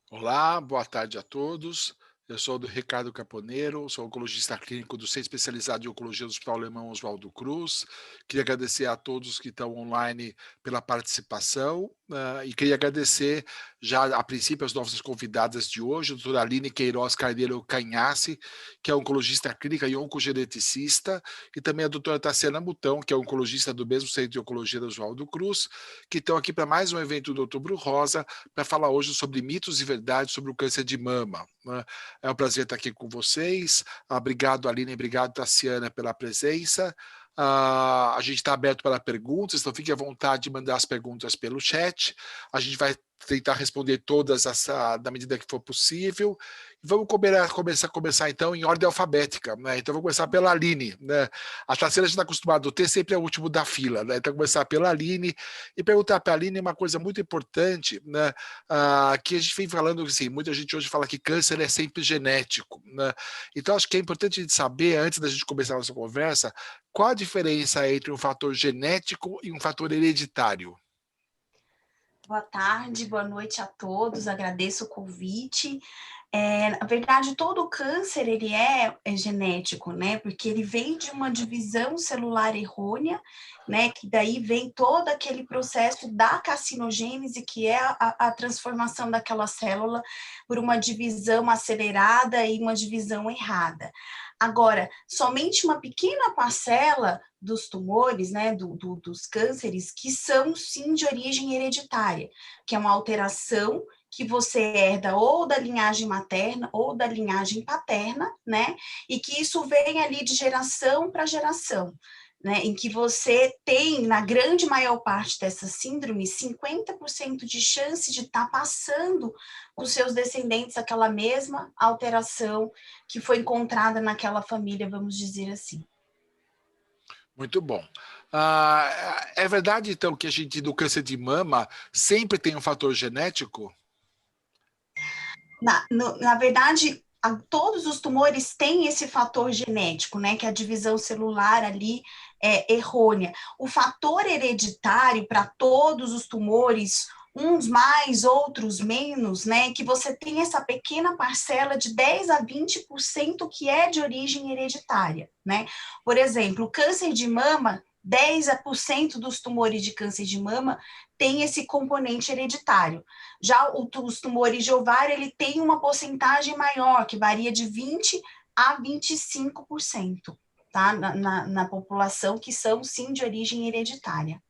Olá, boa tarde a todos. Eu sou do Ricardo Caponeiro, sou oncologista clínico do Centro Especializado em Oncologia do Hospital Alemão Oswaldo Cruz. Queria agradecer a todos que estão online pela participação, e queria agradecer já a princípio as nossas convidadas de hoje, a doutora Aline Queiroz Carneiro Canhace, que é oncologista clínica e oncogeneticista, e também a doutora Tassiana Mutão, que é oncologista do mesmo Centro de Oncologia do Oswaldo Cruz, que estão aqui para mais um evento do Outubro Rosa, para falar hoje sobre mitos e verdades sobre o câncer de mama, né. É um prazer estar aqui com vocês. Obrigado, Aline, obrigado, Tassiana, pela presença. A gente está aberto para perguntas, então fique à vontade de mandar as perguntas pelo chat. A gente vai tentar responder todas na medida que for possível. Vamos começar então em ordem alfabética, né? Então vou começar pela Aline, né? A Tassiana já está acostumada, o T sempre é o último da fila, né? Então começar pela Aline e perguntar para a Aline uma coisa muito importante, né? Que a gente vem falando assim, muita gente hoje fala que câncer é sempre genético, né? Então acho que é importante a gente saber, antes da gente começar a nossa conversa, qual a diferença entre um fator genético e um fator hereditário? Boa tarde, boa noite a todos, agradeço o convite. Na verdade, todo o câncer ele é genético, né? Porque ele vem de uma divisão celular errônea, né? Que daí vem todo aquele processo da carcinogênese, que é a transformação daquela célula por uma divisão acelerada e uma divisão errada. Agora, somente uma pequena parcela dos tumores, né, dos cânceres, que são sim de origem hereditária, que é uma alteração que você herda ou da linhagem materna ou da linhagem paterna, né? E que isso vem ali de geração para geração, né? Em que você tem, na grande maior parte dessas síndromes, 50% de chance de estar passando para os seus descendentes aquela mesma alteração que foi encontrada naquela família, vamos dizer assim. Muito bom. É verdade, então, que a gente, do câncer de mama, sempre tem um fator genético? Na verdade, todos os tumores têm esse fator genético, né? Que a divisão celular ali é errônea. O fator hereditário para todos os tumores, uns mais, outros menos, né? Que você tem essa pequena parcela de 10 a 20% que é de origem hereditária, né? Por exemplo, o câncer de mama, 10% dos tumores de câncer de mama tem esse componente hereditário. Já os tumores de ovário, ele tem uma porcentagem maior, que varia de 20 a 25%, tá? Na população, que são, sim, de origem hereditária.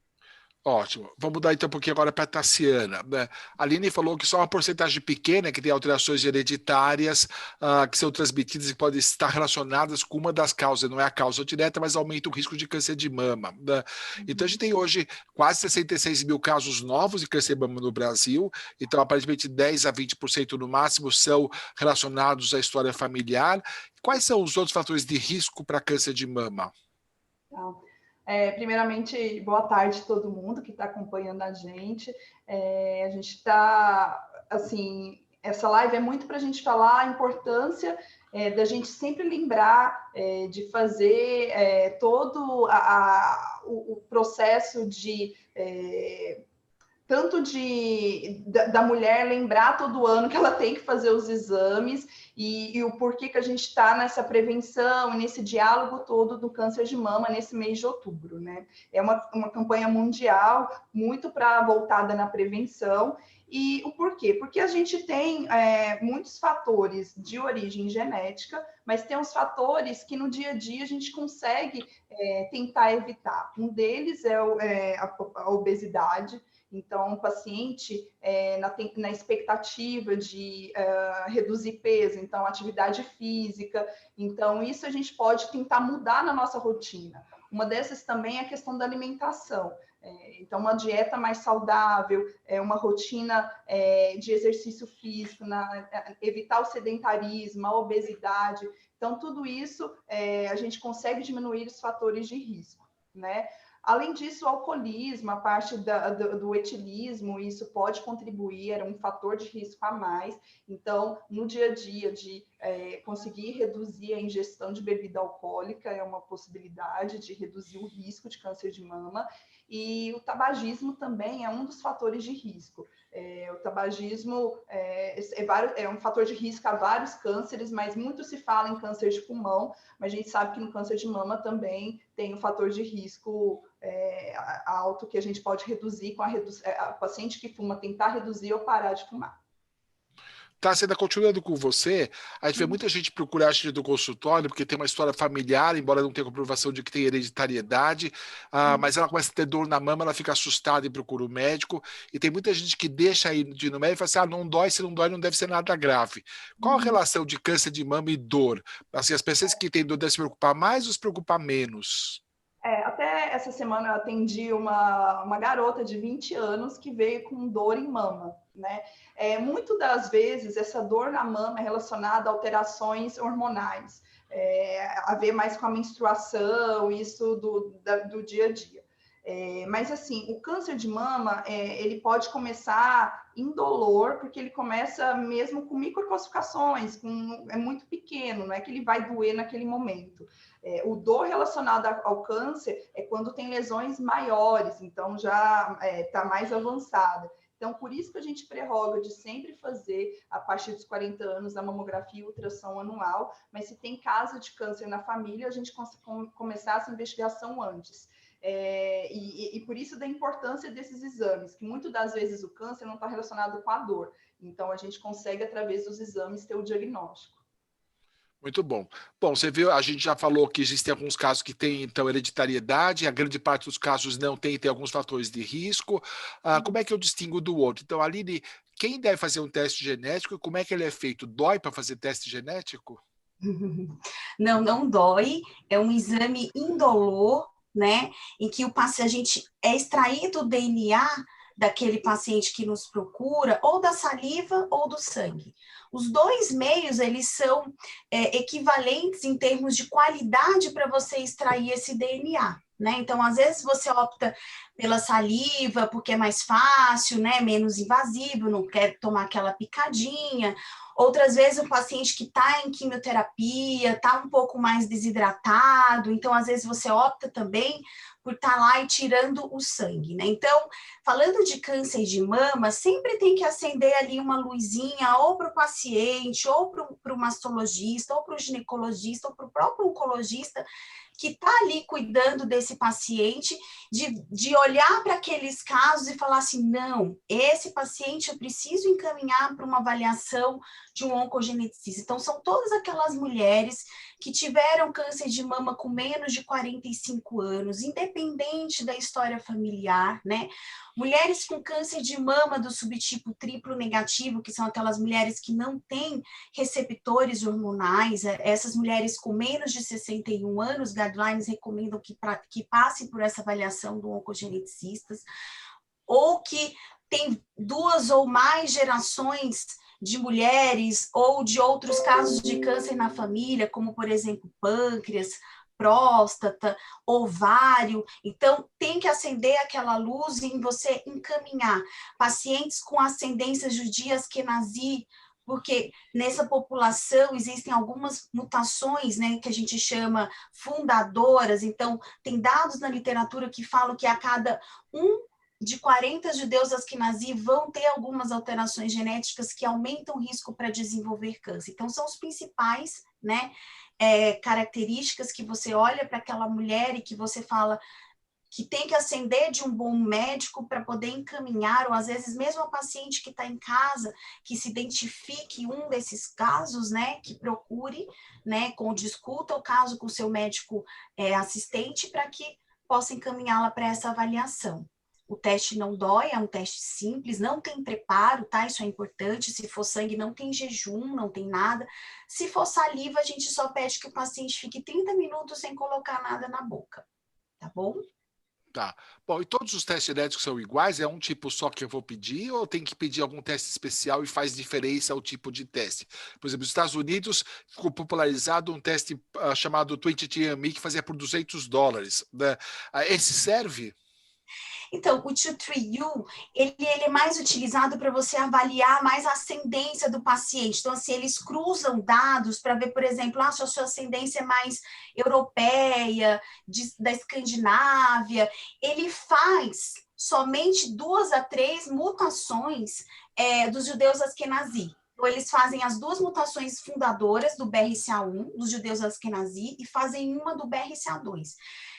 Ótimo. Vamos mudar então um pouquinho agora para a Tassiana, né? A Aline falou que só uma porcentagem pequena que tem alterações hereditárias, que são transmitidas e podem estar relacionadas com uma das causas, não é a causa direta, mas aumenta o risco de câncer de mama, né? Então a gente tem hoje quase 66 mil casos novos de câncer de mama no Brasil, então aparentemente 10 a 20% no máximo são relacionados à história familiar. Quais são os outros fatores de risco para câncer de mama? Tá. Primeiramente, boa tarde a todo mundo que está acompanhando a gente. A gente está, assim, essa live é muito para a gente falar a importância da gente sempre lembrar de fazer todo o processo de tanto da mulher lembrar todo ano que ela tem que fazer os exames e o porquê que a gente está nessa prevenção, nesse diálogo todo do câncer de mama nesse mês de outubro, né? É uma campanha mundial muito voltada na prevenção. E o porquê? Porque a gente tem muitos fatores de origem genética, mas tem uns fatores que no dia a dia a gente consegue tentar evitar. Um deles é a obesidade. Então, o paciente, na expectativa de reduzir peso, então, atividade física. Então, isso a gente pode tentar mudar na nossa rotina. Uma dessas também é a questão da alimentação. Então, uma dieta mais saudável, uma rotina de exercício físico, evitar o sedentarismo, a obesidade. Então, tudo isso a gente consegue diminuir os fatores de risco, né? Além disso, o alcoolismo, a parte do etilismo, isso pode contribuir, era um fator de risco a mais. Então, no dia a dia, de conseguir reduzir a ingestão de bebida alcoólica é uma possibilidade de reduzir o risco de câncer de mama. E o tabagismo também é um dos fatores de risco. O tabagismo é um fator de risco a vários cânceres, mas muito se fala em câncer de pulmão, mas a gente sabe que no câncer de mama também tem um fator de risco alto que a gente pode reduzir com a paciente que fuma tentar reduzir ou parar de fumar. Tá, ainda continuando com você, a gente vê muita gente procurar a gente do consultório porque tem uma história familiar, embora não tenha comprovação de que tem hereditariedade, mas ela começa a ter dor na mama, ela fica assustada e procura o médico, e tem muita gente que deixa aí de ir no médico e fala assim, não dói, se não dói não deve ser nada grave. Qual a relação de câncer de mama e dor? Assim, as pessoas que têm dor devem se preocupar mais ou se preocupar menos? Até essa semana eu atendi uma garota de 20 anos que veio com dor em mama, né? Muito das vezes, essa dor na mama é relacionada a alterações hormonais, a ver mais com a menstruação, isso do dia a dia. Mas, assim, o câncer de mama, ele pode começar indolor, porque ele começa mesmo com microcalcificações, é muito pequeno, não é que ele vai doer naquele momento. O dor relacionado ao câncer é quando tem lesões maiores, então já está mais avançada. Então, por isso que a gente prerroga de sempre fazer, a partir dos 40 anos, a mamografia e ultrassom anual, mas se tem caso de câncer na família, a gente começar essa investigação antes. E por isso da importância desses exames, que muitas das vezes o câncer não está relacionado com a dor. Então, a gente consegue, através dos exames, ter o diagnóstico. Muito bom. Bom, você viu, a gente já falou que existem alguns casos que têm, então, hereditariedade, a grande parte dos casos não tem alguns fatores de risco. Como é que eu distingo do outro? Então, Aline, quem deve fazer um teste genético e como é que ele é feito? Dói para fazer teste genético? Não, não dói, é um exame indolor, né, em que a gente é extraído o DNA daquele paciente que nos procura, ou da saliva ou do sangue. Os dois meios, eles são equivalentes em termos de qualidade para você extrair esse DNA, né? Então, às vezes você opta pela saliva porque é mais fácil, né, menos invasivo, não quer tomar aquela picadinha. Outras vezes o paciente que está em quimioterapia, está um pouco mais desidratado, então às vezes você opta também por estar lá e tirando o sangue, né? Então, falando de câncer de mama, sempre tem que acender ali uma luzinha ou para o paciente, ou para o mastologista, ou para o ginecologista, ou para o próprio oncologista, que está ali cuidando desse paciente, de olhar para aqueles casos e falar assim, não, esse paciente eu preciso encaminhar para uma avaliação de um oncogeneticista. Então, são todas aquelas mulheres que tiveram câncer de mama com menos de 45 anos, independente da história familiar, né? Mulheres com câncer de mama do subtipo triplo negativo, que são aquelas mulheres que não têm receptores hormonais, essas mulheres com menos de 61 anos, guidelines recomendam que passem por essa avaliação do oncogeneticista, ou que tem 2 ou mais gerações de mulheres ou de outros casos de câncer na família, como, por exemplo, pâncreas, próstata, ovário. Então, tem que acender aquela luz em você encaminhar pacientes com ascendência judia askenazi, porque nessa população existem algumas mutações, né, que a gente chama fundadoras. Então, tem dados na literatura que falam que a cada de 40 judeus askenazi vão ter algumas alterações genéticas que aumentam o risco para desenvolver câncer. Então, são os principais, né, características que você olha para aquela mulher e que você fala que tem que acender de um bom médico para poder encaminhar, ou às vezes mesmo a paciente que está em casa, que se identifique um desses casos, né, que procure, né, discuta o caso com o seu médico assistente para que possa encaminhá-la para essa avaliação. O teste não dói, é um teste simples, não tem preparo, tá? Isso é importante. Se for sangue, não tem jejum, não tem nada. Se for saliva, a gente só pede que o paciente fique 30 minutos sem colocar nada na boca, tá bom? Tá. Bom, e todos os testes genéticos são iguais? É um tipo só que eu vou pedir ou tem que pedir algum teste especial e faz diferença o tipo de teste? Por exemplo, nos Estados Unidos ficou popularizado um teste chamado 23andMe que fazia por $200, né? Esse serve? Então, o 2-3-U, ele é mais utilizado para você avaliar mais a ascendência do paciente. Então, assim, eles cruzam dados para ver, por exemplo, se a sua ascendência é mais europeia, da Escandinávia. Ele faz somente 2 a 3 mutações dos judeus Askenazi. Então, eles fazem as 2 mutações fundadoras do BRCA1, dos judeus Askenazi, e fazem uma do BRCA2.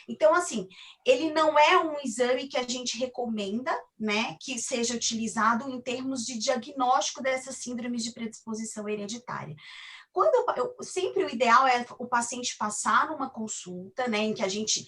Então, assim, ele não é um exame que a gente recomenda, né, que seja utilizado em termos de diagnóstico dessas síndromes de predisposição hereditária. Sempre o ideal é o paciente passar numa consulta, né, em que a gente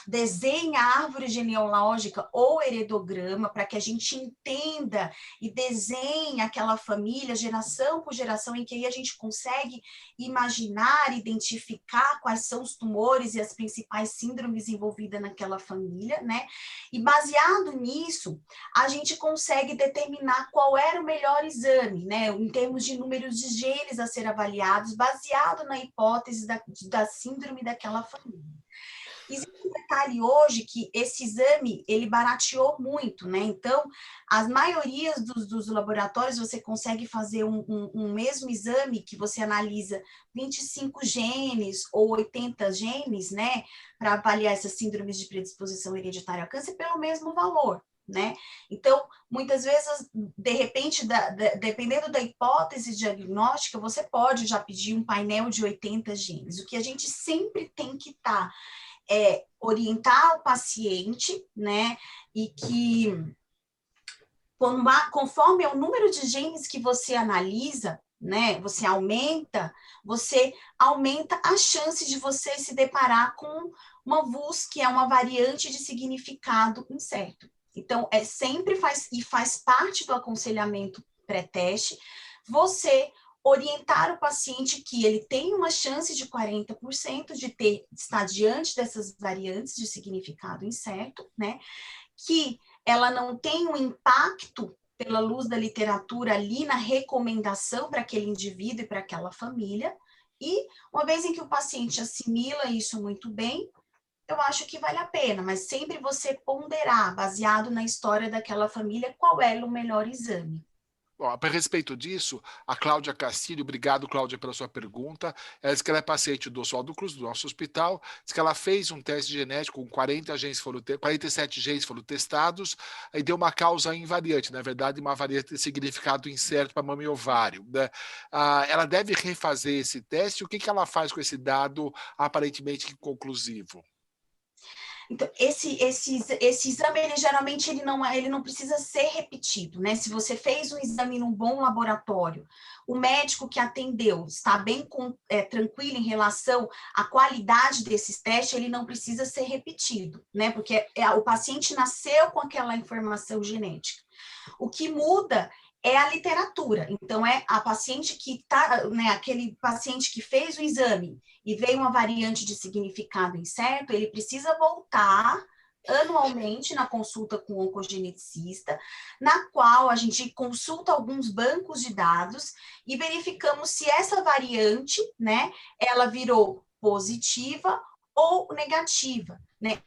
desenha a árvore genealógica ou heredograma para que a gente entenda e desenhe aquela família, geração por geração, em que aí a gente consegue imaginar, identificar quais são os tumores e as principais síndromes envolvidas naquela família, né? E baseado nisso, a gente consegue determinar qual era o melhor exame, né? Em termos de números de genes a ser avaliados, baseado na hipótese da síndrome daquela família. Existe um detalhe hoje que esse exame, ele barateou muito, né? Então, as maiorias dos laboratórios, você consegue fazer um mesmo exame que você analisa 25 genes ou 80 genes, né? Para avaliar essas síndromes de predisposição hereditária ao câncer pelo mesmo valor, né? Então, muitas vezes, de repente, dependendo da hipótese diagnóstica, você pode já pedir um painel de 80 genes. O que a gente sempre tem que estar orientar o paciente, né, e que conforme o número de genes que você analisa, né, você aumenta a chance de você se deparar com uma VUS, que é uma variante de significado incerto. Então, sempre faz parte do aconselhamento pré-teste, você orientar o paciente que ele tem uma chance de 40% de estar diante dessas variantes de significado incerto, né? Que ela não tem um impacto pela luz da literatura ali na recomendação para aquele indivíduo e para aquela família. E uma vez em que o paciente assimila isso muito bem, eu acho que vale a pena, mas sempre você ponderar, baseado na história daquela família, qual é o melhor exame. Ó, a respeito disso, a Cláudia Castilho, obrigado, Cláudia, pela sua pergunta. Ela diz que ela é paciente do Oswaldo Cruz, do nosso hospital. Diz que ela fez um teste genético com 47 genes foram testados, e deu uma causa invariante, na verdade, uma variante de significado incerto para mama e ovário, né? Ela deve refazer esse teste. O que ela faz com esse dado aparentemente conclusivo? Então, esse exame, ele não precisa ser repetido, né? Se você fez um exame num bom laboratório, o médico que atendeu está bem tranquilo em relação à qualidade desses testes, ele não precisa ser repetido, né? Porque o paciente nasceu com aquela informação genética. O que muda é a literatura. Então, a paciente que está, né, aquele paciente que fez o exame e veio uma variante de significado incerto, ele precisa voltar anualmente na consulta com o oncogeneticista, na qual a gente consulta alguns bancos de dados e verificamos se essa variante, né, ela virou positiva ou negativa, né?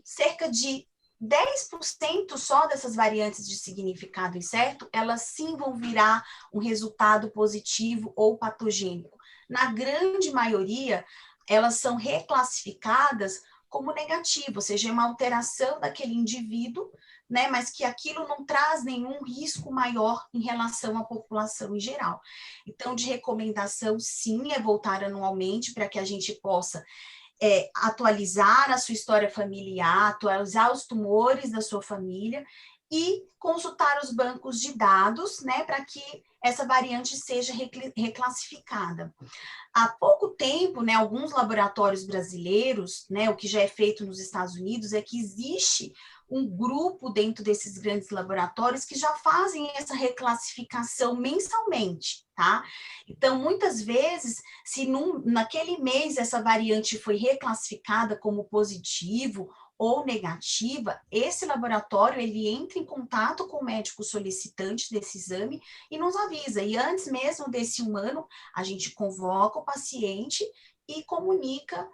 Cerca de 10% só dessas variantes de significado incerto, elas sim vão virar um resultado positivo ou patogênico. Na grande maioria, elas são reclassificadas como negativo, ou seja, é uma alteração daquele indivíduo, né, mas que aquilo não traz nenhum risco maior em relação à população em geral. Então, de recomendação, sim, é voltar anualmente para que a gente possa atualizar a sua história familiar, atualizar os tumores da sua família e consultar os bancos de dados, né, para que essa variante seja reclassificada. Há pouco tempo, né, alguns laboratórios brasileiros, né, o que já é feito nos Estados Unidos é que existe um grupo dentro desses grandes laboratórios que já fazem essa reclassificação mensalmente, tá? Então, muitas vezes, se naquele mês essa variante foi reclassificada como positivo ou negativa, esse laboratório, ele entra em contato com o médico solicitante desse exame e nos avisa. E antes mesmo desse 1 ano, a gente convoca o paciente e comunica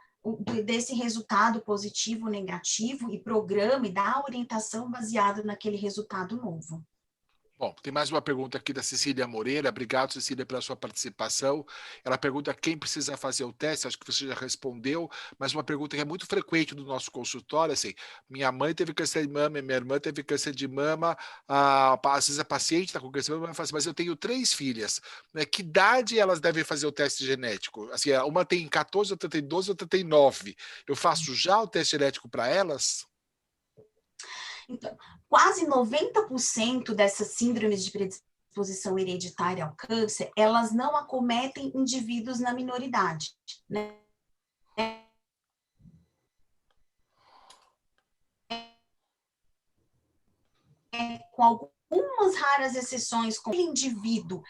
desse resultado positivo, negativo, e programa e dá orientação baseada naquele resultado novo. Bom, tem mais uma pergunta aqui da Cecília Moreira. Obrigado, Cecília, pela sua participação. Ela pergunta quem precisa fazer o teste. Acho que você já respondeu, mas uma pergunta que é muito frequente no nosso consultório, assim, minha mãe teve câncer de mama, minha irmã teve câncer de mama, às vezes a paciente está com câncer de mama, fala assim, mas eu tenho 3 filhas, né? Que idade elas devem fazer o teste genético? Assim, uma tem 14, outra tem 12, outra tem 9. Eu faço já o teste genético para elas? Então, quase 90% dessas síndromes de predisposição hereditária ao câncer, elas não acometem indivíduos na minoridade, né? Com algumas raras exceções, com o indivíduo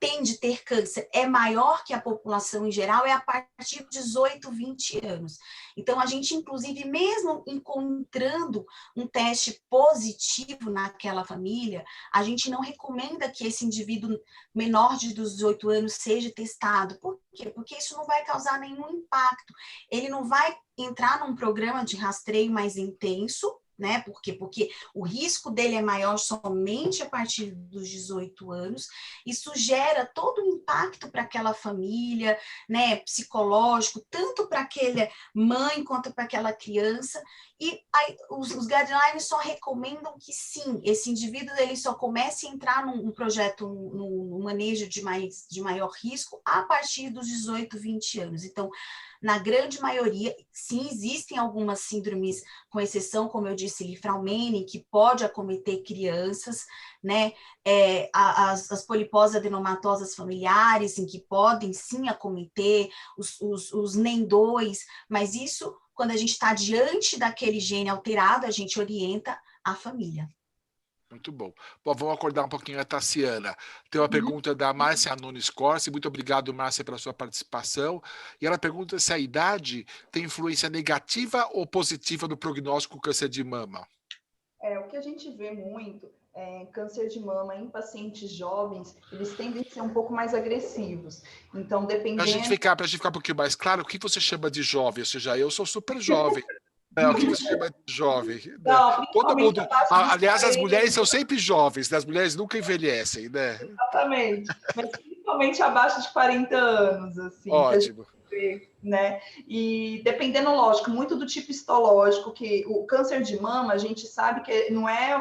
tende a ter câncer é maior que a população em geral, é a partir de 18, 20 anos. Então, a gente, inclusive, mesmo encontrando um teste positivo naquela família, a gente não recomenda que esse indivíduo menor de 18 anos seja testado. Por quê? Porque isso não vai causar nenhum impacto. Ele não vai entrar num programa de rastreio mais intenso, né? Por quê? Porque o risco dele é maior somente a partir dos 18 anos. Isso gera todo um impacto para aquela família, né? Psicológico, tanto para aquela mãe quanto para aquela criança. E aí, os guidelines só recomendam que sim, esse indivíduo ele só comece a entrar num projeto, num manejo de maior risco a partir dos 18, 20 anos. Então, na grande maioria, sim, existem algumas síndromes, com exceção, como eu disse, Lifraumene, que pode acometer crianças, né? As poliposes adenomatosas familiares, em que podem sim acometer, os NEM2, mas isso, quando a gente está diante daquele gene alterado, a gente orienta a família. Muito bom. Bom, vamos acordar um pouquinho a Tassiana. Tem uma pergunta da Márcia Nunes Corsi. Muito obrigado, Márcia, pela sua participação. E ela pergunta se a idade tem influência negativa ou positiva no prognóstico do câncer de mama. O que a gente vê muito câncer de mama em pacientes jovens, eles tendem a ser um pouco mais agressivos. Então, dependendo... Para a gente ficar um pouquinho mais claro, o que você chama de jovem? Ou seja, eu sou super jovem. O que você chama de jovem? Não, todo mundo. Aliás, as mulheres são sempre jovens, né? As mulheres nunca envelhecem, né? Exatamente. Mas principalmente abaixo de 40 anos, assim. Ótimo. Vê, né? E dependendo, lógico, muito do tipo histológico, que o câncer de mama, a gente sabe que não é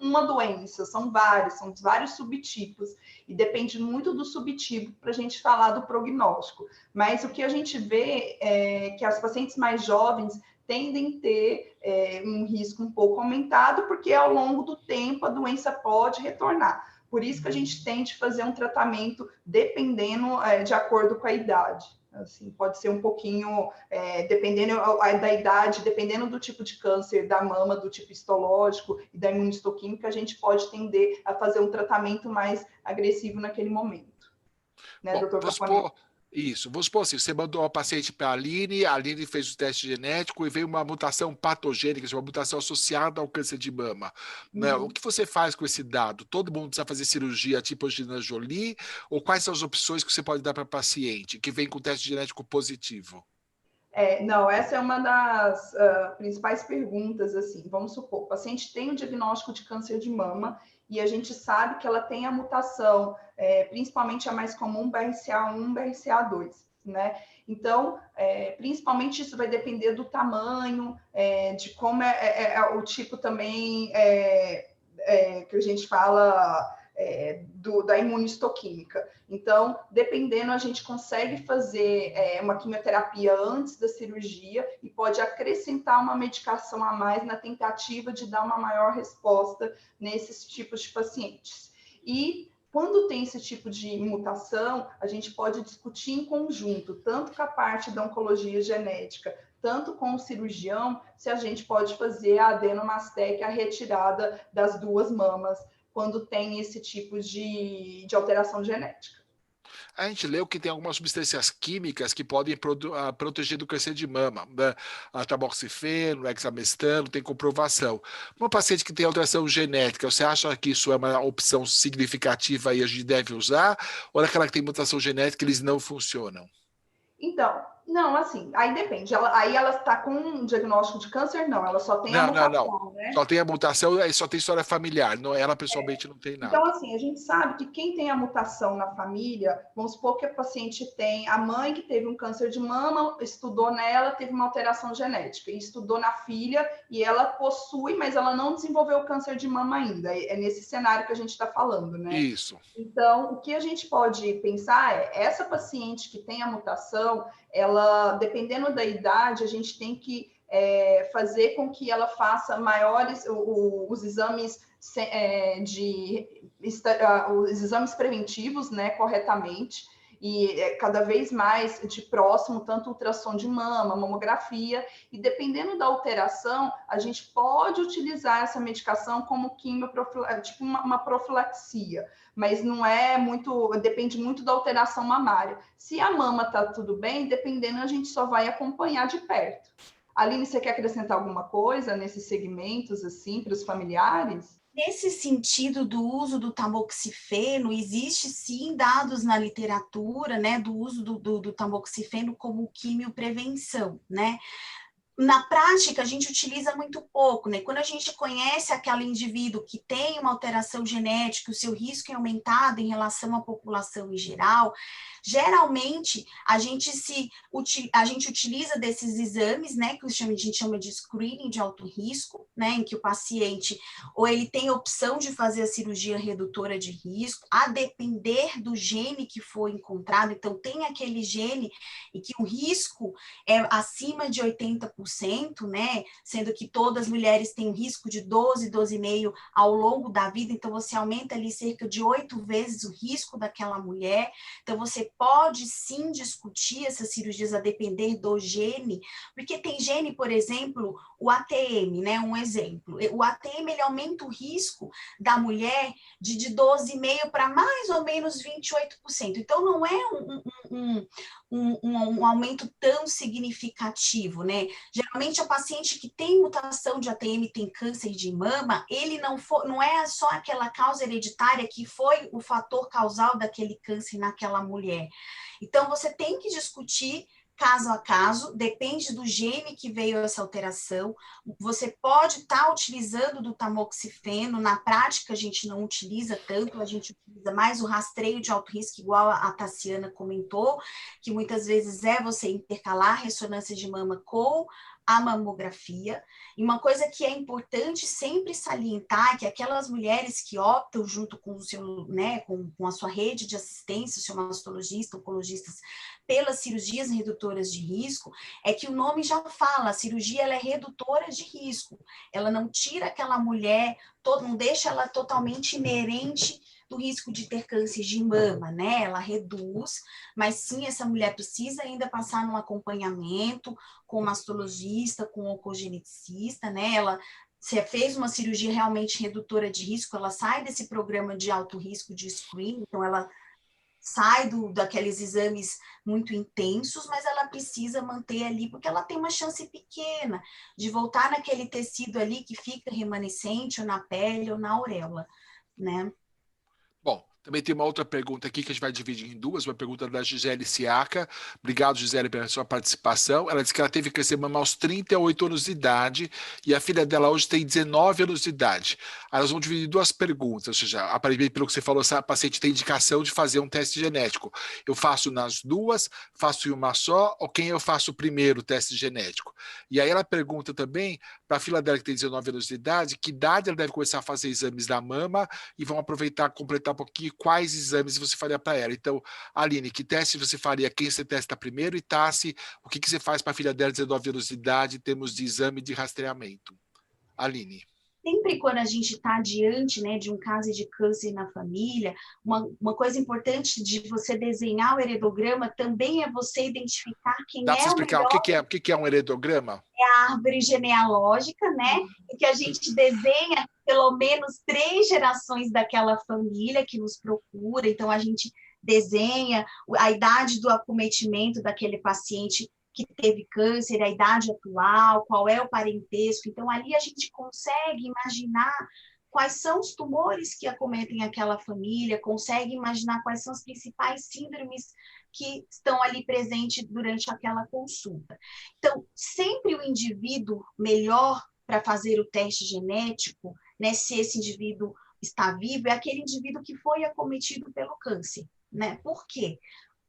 uma doença, são vários subtipos, e depende muito do subtipo para a gente falar do prognóstico. Mas o que a gente vê é que as pacientes mais jovens tendem a ter um risco um pouco aumentado, porque ao longo do tempo a doença pode retornar. Por isso que a gente tende a fazer um tratamento dependendo de acordo com a idade. Assim, pode ser um pouquinho, dependendo da idade, dependendo do tipo de câncer da mama, do tipo histológico e da imunistoquímica, a gente pode tender a fazer um tratamento mais agressivo naquele momento. Né, bom, doutor Caponel? Isso, vamos supor assim, você mandou uma paciente para a Aline fez o teste genético e veio uma mutação patogênica, uma mutação associada ao câncer de mama. Né? O que você faz com esse dado? Todo mundo precisa fazer cirurgia tipo Angelina Jolie? Ou quais são as opções que você pode dar para a paciente que vem com teste genético positivo? Não, essa é uma das principais perguntas, assim, vamos supor, o paciente tem o diagnóstico de câncer de mama e a gente sabe que ela tem a mutação, principalmente a mais comum, BRCA1, BRCA2, né? Então, principalmente isso vai depender do tamanho, de como o tipo também que a gente fala... da imunistoquímica. Então, dependendo, a gente consegue fazer uma quimioterapia antes da cirurgia e pode acrescentar uma medicação a mais na tentativa de dar uma maior resposta nesses tipos de pacientes. E quando tem esse tipo de mutação, a gente pode discutir em conjunto, tanto com a parte da oncologia genética, tanto com o cirurgião, se a gente pode fazer a adenomastectomia, a retirada das 2 mamas, quando tem esse tipo de alteração genética. A gente leu que tem algumas substâncias químicas que podem proteger do câncer de mama, né? A tamoxifeno, hexamestano, tem comprovação. Uma paciente que tem alteração genética, você acha que isso é uma opção significativa e a gente deve usar? Ou aquela que tem mutação genética, eles não funcionam? Então, Não, assim, aí depende. Aí ela está com um diagnóstico de câncer? Não, ela só tem a Não. mutação, né? Só tem a mutação, aí só tem história familiar. Não, ela pessoalmente não tem Então, nada. assim, a gente sabe que quem tem a mutação na família, vamos supor que a paciente tem a mãe que teve um câncer de mama, estudou nela, teve uma alteração genética, e estudou na filha, e ela possui, mas ela não desenvolveu o câncer de mama ainda. É nesse cenário que a gente está falando, né? Isso. Então, o que a gente pode pensar é, essa paciente que tem a mutação, ela, dependendo da idade, a gente tem que fazer com que ela faça maiores, os exames os exames preventivos, né, corretamente, e cada vez mais de próximo, tanto ultrassom de mama, mamografia, e dependendo da alteração, a gente pode utilizar essa medicação como tipo uma profilaxia, mas não é muito, depende muito da alteração mamária. Se a mama está tudo bem, dependendo, a gente só vai acompanhar de perto. Aline, você quer acrescentar alguma coisa nesses segmentos, assim, para os familiares? Nesse sentido do uso do tamoxifeno, existe sim dados na literatura, né, do uso do tamoxifeno como quimioprevenção, né? Na prática, a gente utiliza muito pouco, né? Quando a gente conhece aquele indivíduo que tem uma alteração genética, o seu risco é aumentado em relação à população em geral, geralmente a gente utiliza desses exames, né? Que a gente chama de screening de alto risco, né? Em que o paciente ou ele tem a opção de fazer a cirurgia redutora de risco, a depender do gene que foi encontrado. Então, tem aquele gene e que o risco é acima de 80%, né? Sendo que todas as mulheres têm um risco de 12,5 ao longo da vida, então você aumenta ali cerca de 8 vezes o risco daquela mulher. Então você pode sim discutir essas cirurgias a depender do gene, porque tem gene, por exemplo, o ATM, né? Um exemplo. O ATM ele aumenta o risco da mulher de 12,5 para mais ou menos 28%. Então não é um aumento tão significativo, né? Geralmente, o paciente que tem mutação de ATM, tem câncer de mama, ele não é só aquela causa hereditária que foi o fator causal daquele câncer naquela mulher. Então, você tem que discutir caso a caso, depende do gene que veio essa alteração. Você pode estar utilizando do tamoxifeno, na prática a gente não utiliza tanto, a gente utiliza mais o rastreio de alto risco, igual a Tassiana comentou, que muitas vezes é você intercalar ressonância de mama com a mamografia. E uma coisa que é importante sempre salientar, que aquelas mulheres que optam junto com o seu, né, com a sua rede de assistência, o seu mastologista, oncologistas, pelas cirurgias redutoras de risco, é que o nome já fala, a cirurgia ela é redutora de risco. Ela não tira aquela mulher, não deixa ela totalmente inerente do risco de ter câncer de mama, né? Ela reduz, mas sim, essa mulher precisa ainda passar num acompanhamento com o mastologista, com o oncogeneticista, né? Ela se fez uma cirurgia realmente redutora de risco, ela sai desse programa de alto risco de screening, então ela sai daqueles exames muito intensos, mas ela precisa manter ali, porque ela tem uma chance pequena de voltar naquele tecido ali que fica remanescente ou na pele ou na auréola, né? Bom, também tem uma outra pergunta aqui que a gente vai dividir em duas. Uma pergunta da Gisele Siaca. Obrigado, Gisele, pela sua participação. Ela disse que ela teve câncer de mama aos 38 anos de idade e a filha dela hoje tem 19 anos de idade. Aí nós vamos dividir em duas perguntas. Ou seja, aparentemente, pelo que você falou, essa paciente tem indicação de fazer um teste genético. Eu faço nas duas, faço em uma só, ou quem eu faço primeiro o teste genético? E aí ela pergunta também para a filha dela que tem 19 anos de idade, que idade ela deve começar a fazer exames da mama e vamos aproveitar, completar um pouquinho quais exames você faria para ela. Então, Aline, que teste você faria? Quem você testa primeiro? E Tassi, o que você faz para a filha dela, 19 anos de idade, em termos de exame de rastreamento? Aline. Sempre quando a gente está diante, né, de um caso de câncer na família, uma coisa importante de você desenhar o heredograma também é você identificar quem Dá para é você o explicar melhor o que é um heredograma? árvore genealógica, né? Em que a gente desenha pelo menos 3 gerações daquela família que nos procura. Então, a gente desenha a idade do acometimento daquele paciente que teve câncer, a idade atual, qual é o parentesco. Então, ali a gente consegue imaginar quais são os tumores que acometem aquela família, consegue imaginar quais são as principais síndromes que estão ali presentes durante aquela consulta. Então, sempre o indivíduo melhor para fazer o teste genético, né, se esse indivíduo está vivo, é aquele indivíduo que foi acometido pelo câncer, né? Por quê?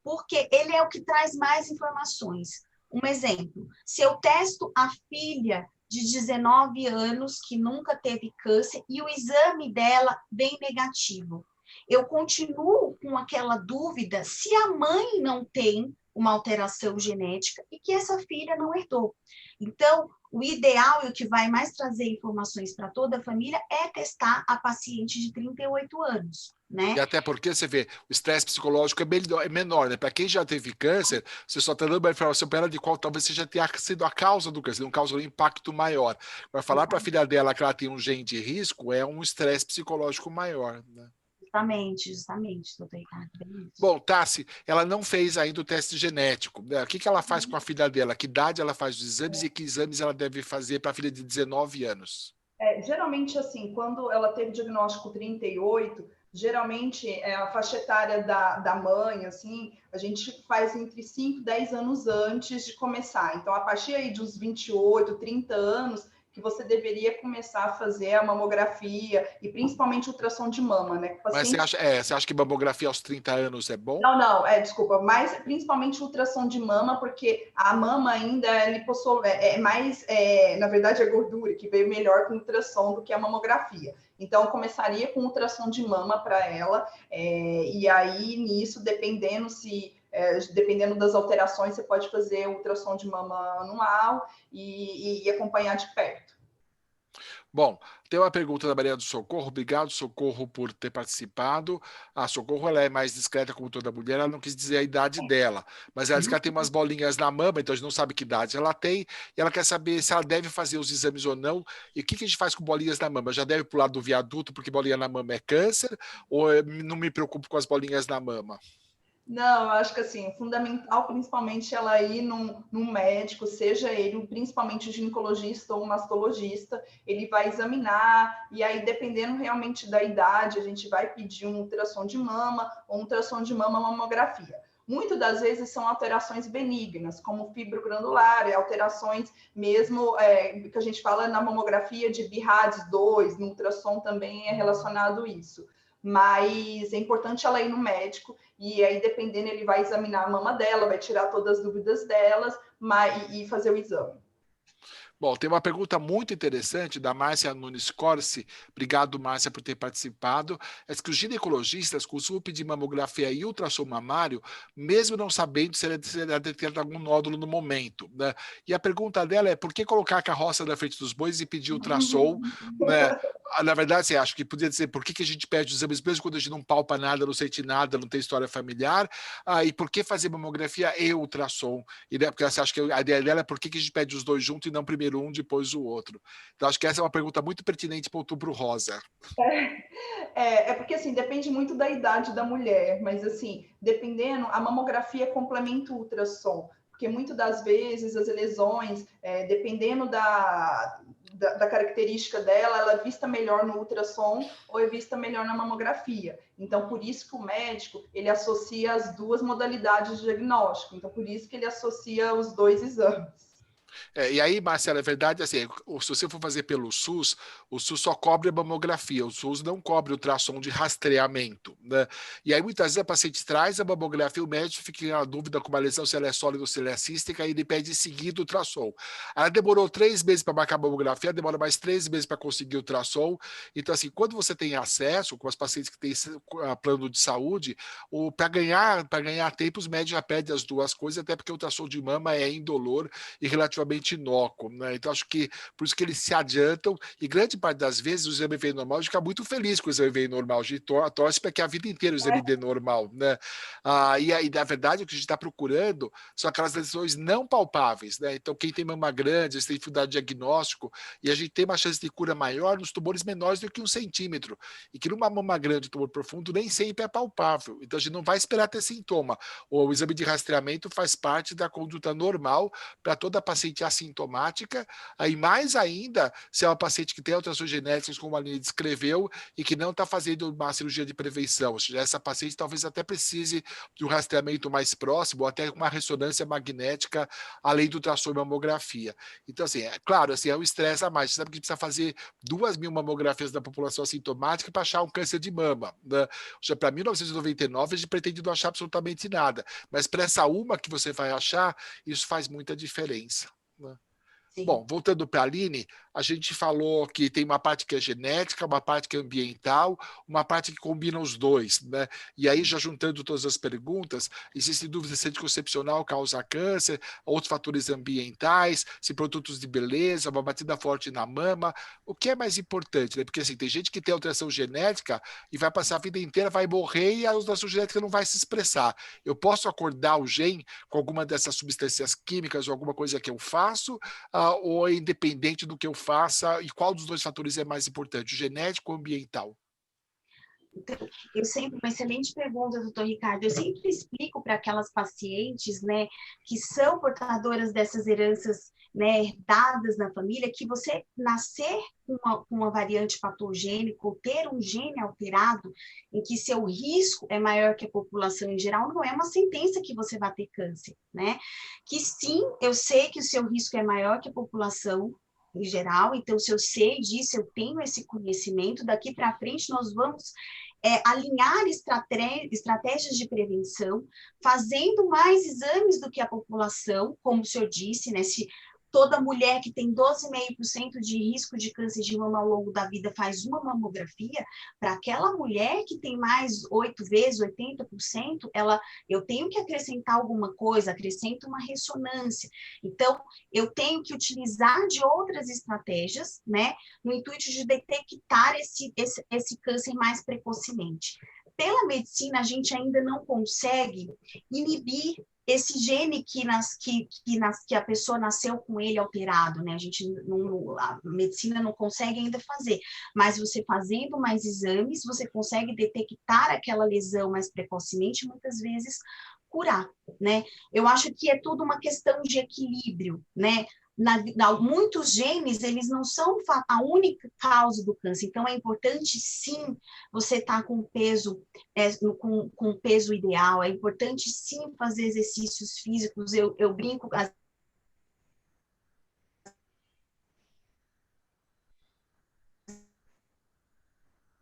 Porque ele é o que traz mais informações. Um exemplo, se eu testo a filha de 19 anos que nunca teve câncer e o exame dela bem negativo, eu continuo com aquela dúvida se a mãe não tem uma alteração genética e que essa filha não herdou. Então, o ideal e o que vai mais trazer informações para toda a família é testar a paciente de 38 anos, né? E até porque você vê, o estresse psicológico é menor, né? Para quem já teve câncer, você só está dando uma informação para ela de qual talvez seja tenha sido a causa do câncer, não causa um impacto maior. Vai falar para a filha dela que ela tem um gene de risco é um estresse psicológico maior, né? Justamente, doutor Ricardo. Bom, Tassi, ela não fez ainda o teste genético, né? O que ela faz com a filha dela? Que idade ela faz os exames e que exames ela deve fazer para a filha de 19 anos? Geralmente, assim, quando ela teve diagnóstico 38, geralmente a faixa etária da mãe, assim, a gente faz entre 5 e 10 anos antes de começar. Então, a partir aí dos 28, 30 anos, que você deveria começar a fazer a mamografia e principalmente ultrassom de mama, né? Mas você acha que mamografia aos 30 anos é bom? Não, desculpa, mas principalmente ultrassom de mama, porque a mama ainda é mais, na verdade, é gordura, que veio melhor com ultrassom do que a mamografia. Então, eu começaria com ultrassom de mama para ela, e aí, nisso, dependendo das alterações, você pode fazer ultrassom de mama anual e acompanhar de perto. Bom, tem uma pergunta da Maria do Socorro. Obrigado, Socorro, por ter participado. A Socorro ela é mais discreta como toda mulher, ela não quis dizer a idade dela, mas ela diz que ela tem umas bolinhas na mama, então a gente não sabe que idade ela tem, e ela quer saber se ela deve fazer os exames ou não, e o que a gente faz com bolinhas na mama? Já deve pular do viaduto porque bolinha na mama é câncer, ou não me preocupo com as bolinhas na mama? Não, eu acho que assim, é fundamental principalmente ela ir num médico, seja ele principalmente o ginecologista ou o mastologista, ele vai examinar, e aí dependendo realmente da idade, a gente vai pedir um ultrassom de mama ou um ultrassom de mama mamografia. Muitas das vezes são alterações benignas, como fibrogranular, alterações mesmo que a gente fala na mamografia de BIRADS 2, no ultrassom também é relacionado a isso. Mas é importante ela ir no médico e aí, dependendo, ele vai examinar a mama dela, vai tirar todas as dúvidas delas e fazer o exame. Bom, tem uma pergunta muito interessante da Márcia Nunes Corsi. Obrigado, Márcia, por ter participado. É que os ginecologistas costumam pedir mamografia e ultrassom mamário, mesmo não sabendo se ela detecta algum nódulo no momento, né? E a pergunta dela é por que colocar a carroça na frente dos bois e pedir ultrassom, né? Na verdade, você acha que podia dizer por que a gente pede os exames mesmo quando a gente não palpa nada, não sente nada, não tem história familiar? E por que fazer mamografia e ultrassom? E, né, porque você acha que a ideia dela é por que a gente pede os dois juntos e não primeiro um, depois o outro? Então, acho que essa é uma pergunta muito pertinente para o Outubro Rosa. Porque, assim, depende muito da idade da mulher, mas, assim, dependendo, a mamografia complementa o ultrassom, porque muitas das vezes as lesões, dependendo da característica dela, ela é vista melhor no ultrassom ou é vista melhor na mamografia. Então, por isso que o médico, ele associa as duas modalidades de diagnóstico. Então, por isso que ele associa os dois exames. E aí, Marcela, é verdade, assim, se você for fazer pelo SUS, o SUS só cobre a mamografia, o SUS não cobre o ultrassom de rastreamento, né? E aí, muitas vezes, a paciente traz a mamografia, o médico fica na dúvida com uma lesão, se ela é sólida ou se ela é cística, e ele pede em seguida o ultrassom. Ela demorou 3 meses para marcar a mamografia, demora mais 3 meses para conseguir o ultrassom. Então, assim, quando você tem acesso, com as pacientes que têm plano de saúde, para ganhar tempo, os médicos já pedem as duas coisas, até porque o ultrassom de mama é indolor e relativamente inócuo, né? Então acho que por isso que eles se adiantam e grande parte das vezes o exame veio normal, a gente fica muito feliz com o exame veio normal, a gente torce para que a vida inteira o exame dê normal, né? E aí, na verdade, o que a gente está procurando são aquelas lesões não palpáveis, né? Então quem tem mama grande, tem dificuldade de diagnóstico e a gente tem uma chance de cura maior nos tumores menores do que 1 centímetro e que numa mama grande, tumor profundo, nem sempre é palpável, então a gente não vai esperar ter sintoma. O exame de rastreamento faz parte da conduta normal para toda paciente paciente assintomática, aí mais ainda se é uma paciente que tem alterações genéticas, como a Aline descreveu, e que não está fazendo uma cirurgia de prevenção. Ou seja, essa paciente talvez até precise de um rastreamento mais próximo, ou até uma ressonância magnética, além do ultrassom e mamografia. Então, assim, é claro, assim, é um estresse a mais. Você sabe que precisa fazer 2.000 mamografias da população assintomática para achar um câncer de mama, né? Ou seja, para 1999, a gente pretende não achar absolutamente nada. Mas para essa uma que você vai achar, isso faz muita diferença, né? Sim. Bom, voltando para a Aline, a gente falou que tem uma parte que é genética, uma parte que é ambiental, uma parte que combina os dois, né? E aí, já juntando todas as perguntas, existem dúvidas se anticoncepcional causa câncer, outros fatores ambientais, se produtos de beleza, uma batida forte na mama. O que é mais importante, né? Porque assim, tem gente que tem alteração genética e vai passar a vida inteira, vai morrer e a alteração genética não vai se expressar. Eu posso acordar o gene com alguma dessas substâncias químicas ou alguma coisa que eu faço, ou é independente do que eu faça, e qual dos dois fatores é mais importante, o genético ou ambiental? Então, uma excelente pergunta, doutor Ricardo. Eu sempre explico para aquelas pacientes, né, que são portadoras dessas heranças, né, herdadas na família, que você nascer com uma variante patogênica ou ter um gene alterado, em que seu risco é maior que a população em geral, não é uma sentença que você vai ter câncer, né? Que sim, eu sei que o seu risco é maior que a população em geral, então se eu sei disso, eu tenho esse conhecimento, daqui para frente nós vamos alinhar estratégias de prevenção, fazendo mais exames do que a população, como o senhor disse, né? Se toda mulher que tem 12,5% de risco de câncer de mama ao longo da vida faz uma mamografia, para aquela mulher que tem mais 8 vezes, 80%, eu tenho que acrescentar alguma coisa, acrescento uma ressonância. Então, eu tenho que utilizar de outras estratégias, né, no intuito de detectar esse câncer mais precocemente. Pela medicina, a gente ainda não consegue inibir esse gene que a pessoa nasceu com ele alterado, né? A medicina não consegue ainda fazer, mas você fazendo mais exames, você consegue detectar aquela lesão mais precocemente, muitas vezes curar, né? Eu acho que é tudo uma questão de equilíbrio, né? Muitos genes, eles não são a única causa do câncer, então é importante sim você estar com peso, com peso ideal, é importante sim fazer exercícios físicos, eu brinco, às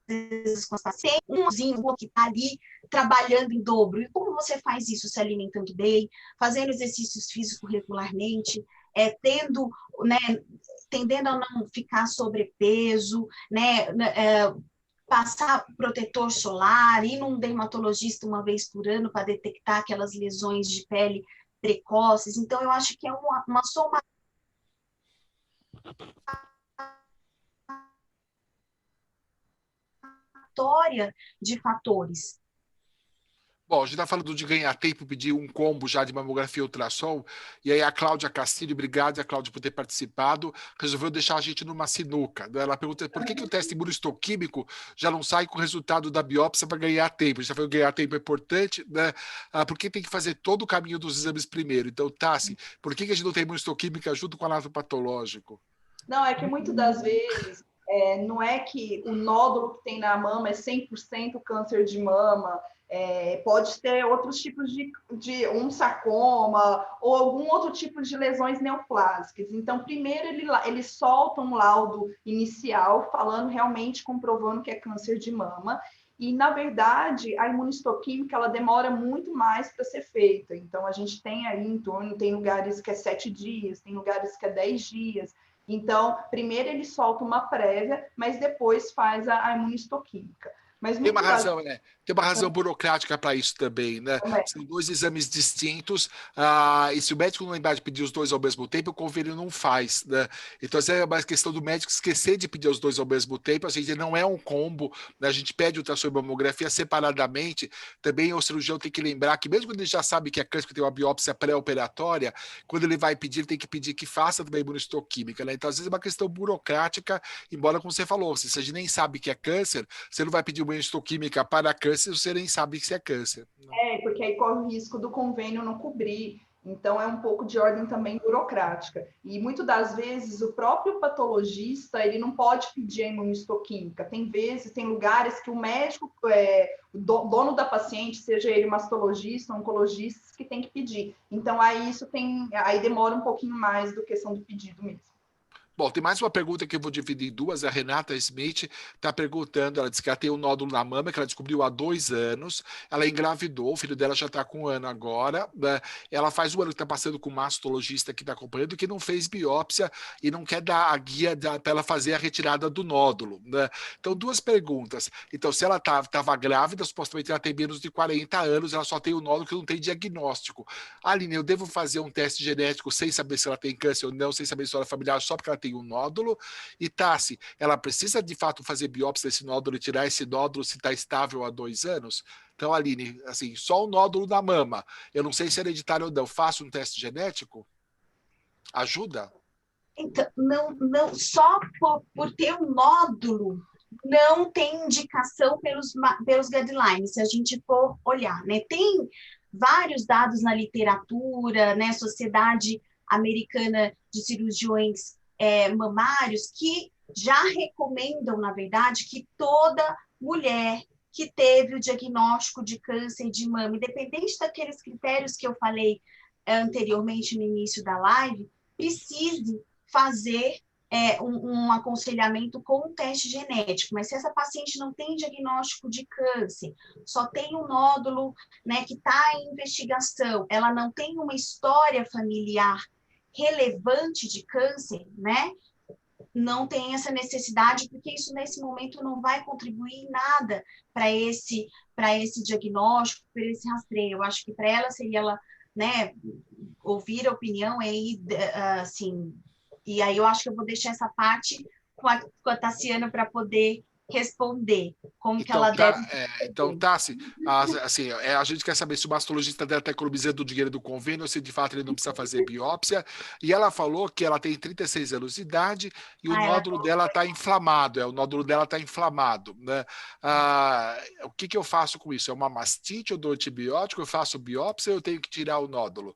vezes com umzinho que está ali trabalhando em dobro. E como você faz isso? Se alimentando bem, fazendo exercícios físicos regularmente, tendendo a não ficar sobrepeso, né? Passar protetor solar, ir num dermatologista uma vez por ano para detectar aquelas lesões de pele precoces. Então, eu acho que é uma soma de fatores. Bom, a gente está falando de ganhar tempo, pedir um combo já de mamografia e ultrassom, e aí a Cláudia Castilho, obrigado, a Cláudia, por ter participado, resolveu deixar a gente numa sinuca. Ela pergunta por que o teste imunohistoquímico já não sai com o resultado da biópsia para ganhar tempo. A gente já falou que ganhar tempo é importante, né? Porque tem que fazer todo o caminho dos exames primeiro. Então, Tassi, por que a gente não tem imunohistoquímica junto com o anátomo patológico? Não, é que muitas das vezes não é que o nódulo que tem na mama é 100% câncer de mama, pode ter outros tipos de um sarcoma ou algum outro tipo de lesões neoplásicas. Então, primeiro ele solta um laudo inicial falando realmente, comprovando que é câncer de mama. E, na verdade, a imunistoquímica ela demora muito mais para ser feita. Então, a gente tem aí em torno, tem lugares que é 7 dias, tem lugares que é 10 dias. Então, primeiro ele solta uma prévia, mas depois faz a imunistoquímica. Mas Tem uma razão, né? Tem uma razão burocrática para isso também, né? Também. São dois exames distintos, e se o médico não lembrar de pedir os dois ao mesmo tempo, o convênio não faz, né? Então, essa é uma questão do médico esquecer de pedir os dois ao mesmo tempo, a gente não é um combo, né? A gente pede ultrassom e mamografia separadamente, também o cirurgião tem que lembrar que mesmo quando ele já sabe que é câncer, que tem uma biópsia pré-operatória, quando ele vai pedir, ele tem que pedir que faça também imunistoquímica, né? Então, às vezes é uma questão burocrática, embora, como você falou, se a gente nem sabe que é câncer, você não vai pedir uma imunistoquímica para câncer, você nem sabe que é câncer. Porque aí corre o risco do convênio não cobrir. Então, é um pouco de ordem também burocrática. E, muitas das vezes, o próprio patologista, ele não pode pedir a imunistoquímica. Tem vezes, tem lugares que o médico, o dono da paciente, seja ele mastologista, oncologista, que tem que pedir. Então, aí demora um pouquinho mais do que questão do pedido mesmo. Bom, tem mais uma pergunta que eu vou dividir em duas. A Renata Smith está perguntando, ela disse que ela tem um nódulo na mama, que ela descobriu há 2 anos, ela engravidou, o filho dela já está com 1 ano agora, né? Ela faz 1 ano que está passando com um mastologista que está acompanhando, que não fez biópsia e não quer dar a guia para ela fazer a retirada do nódulo, né? Então, 2 perguntas. Então, se ela estava grávida, supostamente ela tem menos de 40 anos, ela só tem o nódulo que não tem diagnóstico. Aline, eu devo fazer um teste genético sem saber se ela tem câncer ou não, sem saber a história familiar, só porque ela tem um nódulo? E Tassi, ela precisa de fato fazer biópsia desse nódulo e tirar esse nódulo se está estável há 2 anos? Então, Aline, assim, só o nódulo da mama, eu não sei se é hereditário ou não, faço um teste genético? Ajuda? Então, não só por ter um nódulo, não tem indicação pelos guidelines, se a gente for olhar, né? Tem vários dados na literatura, né? Sociedade Americana de Cirurgiões Mamários, que já recomendam, na verdade, que toda mulher que teve o diagnóstico de câncer de mama, independente daqueles critérios que eu falei anteriormente no início da live, precise fazer um aconselhamento com um teste genético, mas se essa paciente não tem diagnóstico de câncer, só tem um nódulo, né, que está em investigação, ela não tem uma história familiar relevante de câncer, né, não tem essa necessidade, porque isso nesse momento não vai contribuir em nada para esse diagnóstico, para esse rastreio. Eu acho que para ela seria ela, né, ouvir a opinião aí, assim. E aí eu acho que eu vou deixar essa parte com a Tassiana para poder responder como que ela deve... Então, Tassi, assim, a gente quer saber se o mastologista dela está economizando o dinheiro do convênio ou se de fato ele não precisa fazer biópsia. E ela falou que ela tem 36 anos de idade e o nódulo dela está inflamado, o nódulo dela está inflamado, né? O que eu faço com isso? É uma mastite, eu dou antibiótico, eu faço biópsia ou eu tenho que tirar o nódulo?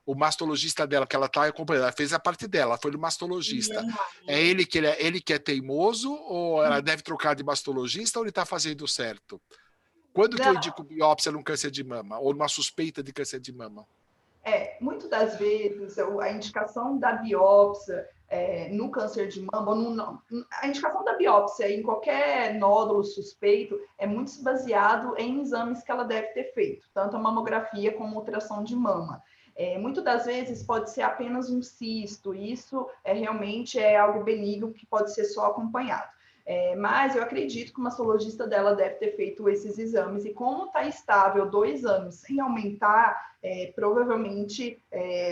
O mastologista dela, que ela está acompanhando, ela fez a parte dela, ela foi no mastologista. É ele que é teimoso ou ela deve trocar de mastologista ou ele está fazendo certo? Quando que eu indico biópsia num câncer de mama ou numa suspeita de câncer de mama? Muitas das vezes, a indicação da biópsia no câncer de mama, a indicação da biópsia em qualquer nódulo suspeito é muito baseado em exames que ela deve ter feito, tanto a mamografia como a ultrassom de mama. Muitas das vezes pode ser apenas um cisto, isso realmente é algo benigno que pode ser só acompanhado. Mas eu acredito que o mastologista dela deve ter feito esses exames, e como está estável 2 anos sem aumentar, provavelmente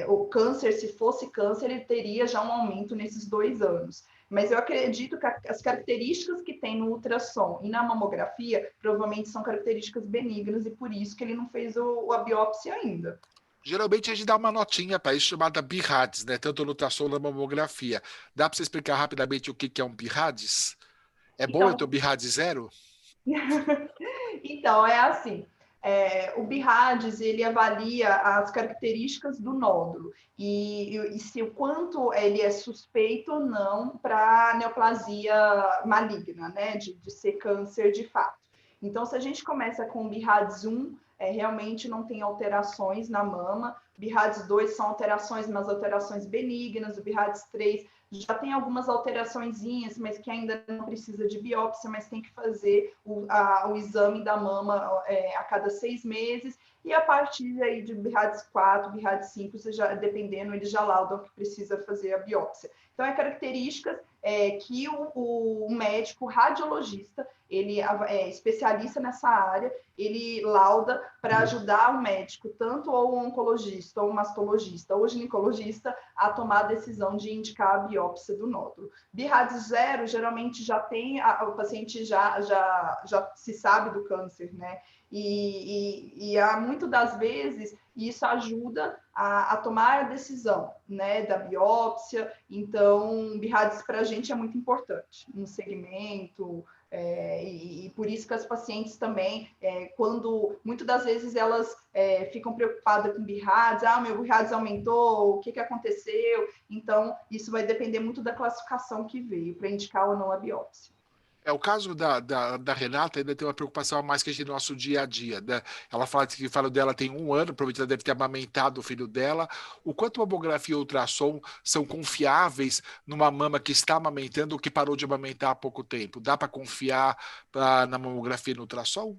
o câncer, se fosse câncer, ele teria já um aumento nesses 2 anos. Mas eu acredito que as características que tem no ultrassom e na mamografia provavelmente são características benignas, e por isso que ele não fez a biópsia ainda. Geralmente a gente dá uma notinha para isso chamada BIRADS, né? Tanto no ultrassom como na mamografia. Dá para você explicar rapidamente o que é um BIRADS? É bom eu ter o BIRADS 0? Então, é assim, o BIRADS, ele avalia as características do nódulo e se o quanto ele é suspeito ou não para neoplasia maligna, né, de ser câncer de fato. Então, se a gente começa com o BIRADS 1, realmente não tem alterações na mama, BIRADS 2 são alterações, mas alterações benignas, o BIRADS 3 já tem algumas alteraçõezinhas, mas que ainda não precisa de biópsia, mas tem que fazer o exame da mama a cada 6 meses, e a partir aí de BIRADS 4, BIRADS 5, você já, dependendo, eles já laudam que precisa fazer a biópsia. Então, é características que o médico radiologista, ele é especialista nessa área, ele lauda para ajudar o médico, tanto ou o oncologista, ou o mastologista, ou o ginecologista, a tomar a decisão de indicar a biópsia do nódulo. BIRADS 0, geralmente já tem, o paciente já se sabe do câncer, né? E há muitas das vezes isso ajuda a tomar a decisão, né, da biópsia. Então, BIRADS para a gente é muito importante no segmento, E por isso que as pacientes também, quando muitas das vezes elas ficam preocupadas com BIRADS, meu BIRADS aumentou, o que aconteceu? Então, isso vai depender muito da classificação que veio para indicar ou não a biópsia. O caso da Renata ainda tem uma preocupação a mais que a gente no nosso dia a dia, né? Ela fala que o filho dela tem 1 ano, provavelmente ela deve ter amamentado o filho dela. O quanto mamografia e ultrassom são confiáveis numa mama que está amamentando ou que parou de amamentar há pouco tempo? Dá para confiar na mamografia e no ultrassom?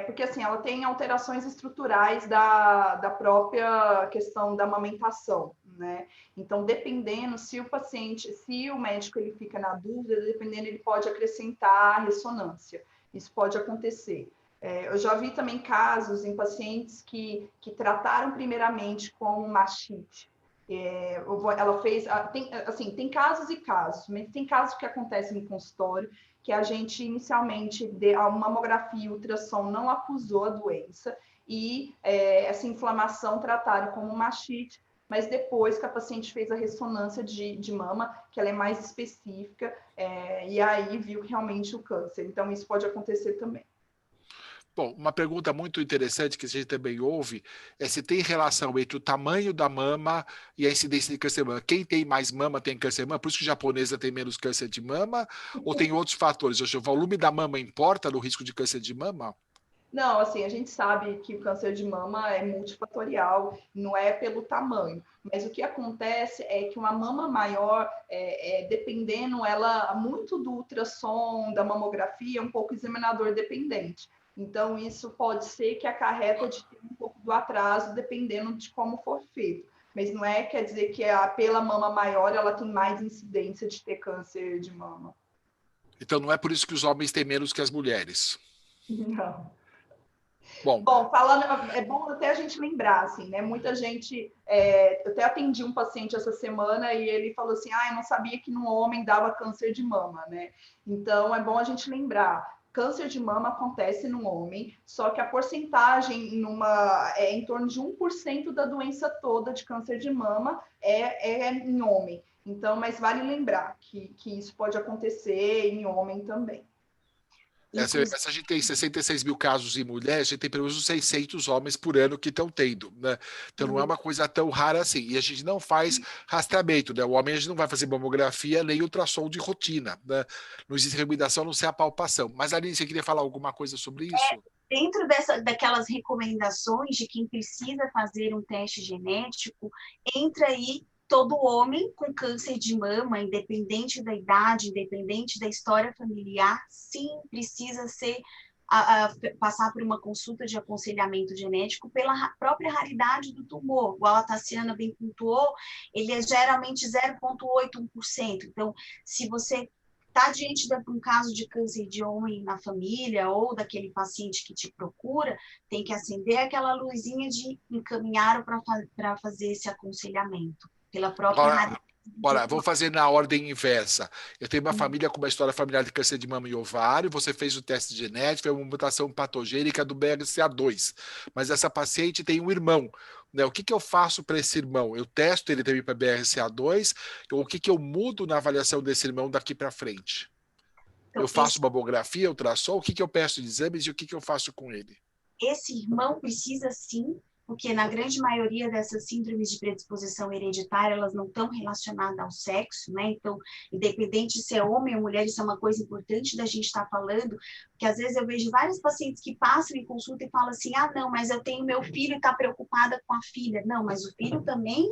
Porque assim, ela tem alterações estruturais da própria questão da amamentação, né? Então, dependendo, se o médico ele fica na dúvida, dependendo, ele pode acrescentar a ressonância. Isso pode acontecer. Eu já vi também casos em pacientes que trataram primeiramente com mastite. Ela fez, tem casos e casos, mas tem casos que acontecem no consultório que a gente inicialmente, a mamografia e ultrassom não acusou a doença e essa inflamação trataram como mastite, mas depois que a paciente fez a ressonância de mama, que ela é mais específica, e aí viu realmente o câncer. Então, isso pode acontecer também. Bom, uma pergunta muito interessante que a gente também ouve é se tem relação entre o tamanho da mama e a incidência de câncer de mama. Quem tem mais mama tem câncer de mama, por isso que a japonesa tem menos câncer de mama, ou tem outros fatores? O volume da mama importa no risco de câncer de mama? Não, assim, a gente sabe que o câncer de mama é multifatorial, não é pelo tamanho. Mas o que acontece é que uma mama maior, dependendo, ela muito do ultrassom, da mamografia, é um pouco examinador dependente. Então, isso pode ser que acarreta de ter um pouco do atraso, dependendo de como for feito. Mas não quer dizer que pela mama maior ela tem mais incidência de ter câncer de mama. Então, não é por isso que os homens têm menos que as mulheres. Não. Bom, Falando, é bom até a gente lembrar, assim, né? Muita gente. Eu até atendi um paciente essa semana e ele falou assim: eu não sabia que no homem dava câncer de mama, né? Então é bom a gente lembrar. Câncer de mama acontece no homem, só que a porcentagem é em torno de 1% da doença toda de câncer de mama é em homem. Então, mas vale lembrar que isso pode acontecer em homem também. Se a gente tem 66 mil casos em mulheres, a gente tem pelo menos 600 homens por ano que estão tendo, né? Então não é uma coisa tão rara assim. E a gente não faz rastreamento, né? O homem a gente não vai fazer mamografia nem ultrassom de rotina, né? Não existe recomendação, não sei a palpação. Mas, Aline, você queria falar alguma coisa sobre isso? Dentro daquelas recomendações de quem precisa fazer um teste genético, entra aí todo homem com câncer de mama, independente da idade, independente da história familiar, sim, precisa passar por uma consulta de aconselhamento genético pela própria raridade do tumor. Igual a Tassiana bem pontuou, ele é geralmente 0,81%. Então, se você está diante de um caso de câncer de homem na família ou daquele paciente que te procura, tem que acender aquela luzinha de encaminhar para fazer esse aconselhamento pela própria raridade. Olha, vou fazer na ordem inversa. Eu tenho uma família com uma história familiar de câncer de mama e ovário, você fez o teste genético, é uma mutação patogênica do BRCA2, mas essa paciente tem um irmão, né? O que eu faço para esse irmão? Eu testo ele também para BRCA2, ou o que eu mudo na avaliação desse irmão daqui para frente? Então, eu faço mamografia, ultrassom, o que eu peço de exames e o que eu faço com ele? Esse irmão precisa sim, porque na grande maioria dessas síndromes de predisposição hereditária, elas não estão relacionadas ao sexo, né? Então, independente se é homem ou mulher, isso é uma coisa importante da gente estar falando, porque às vezes eu vejo vários pacientes que passam em consulta e falam assim, não, mas eu tenho meu filho e está preocupada com a filha. Não, mas o filho também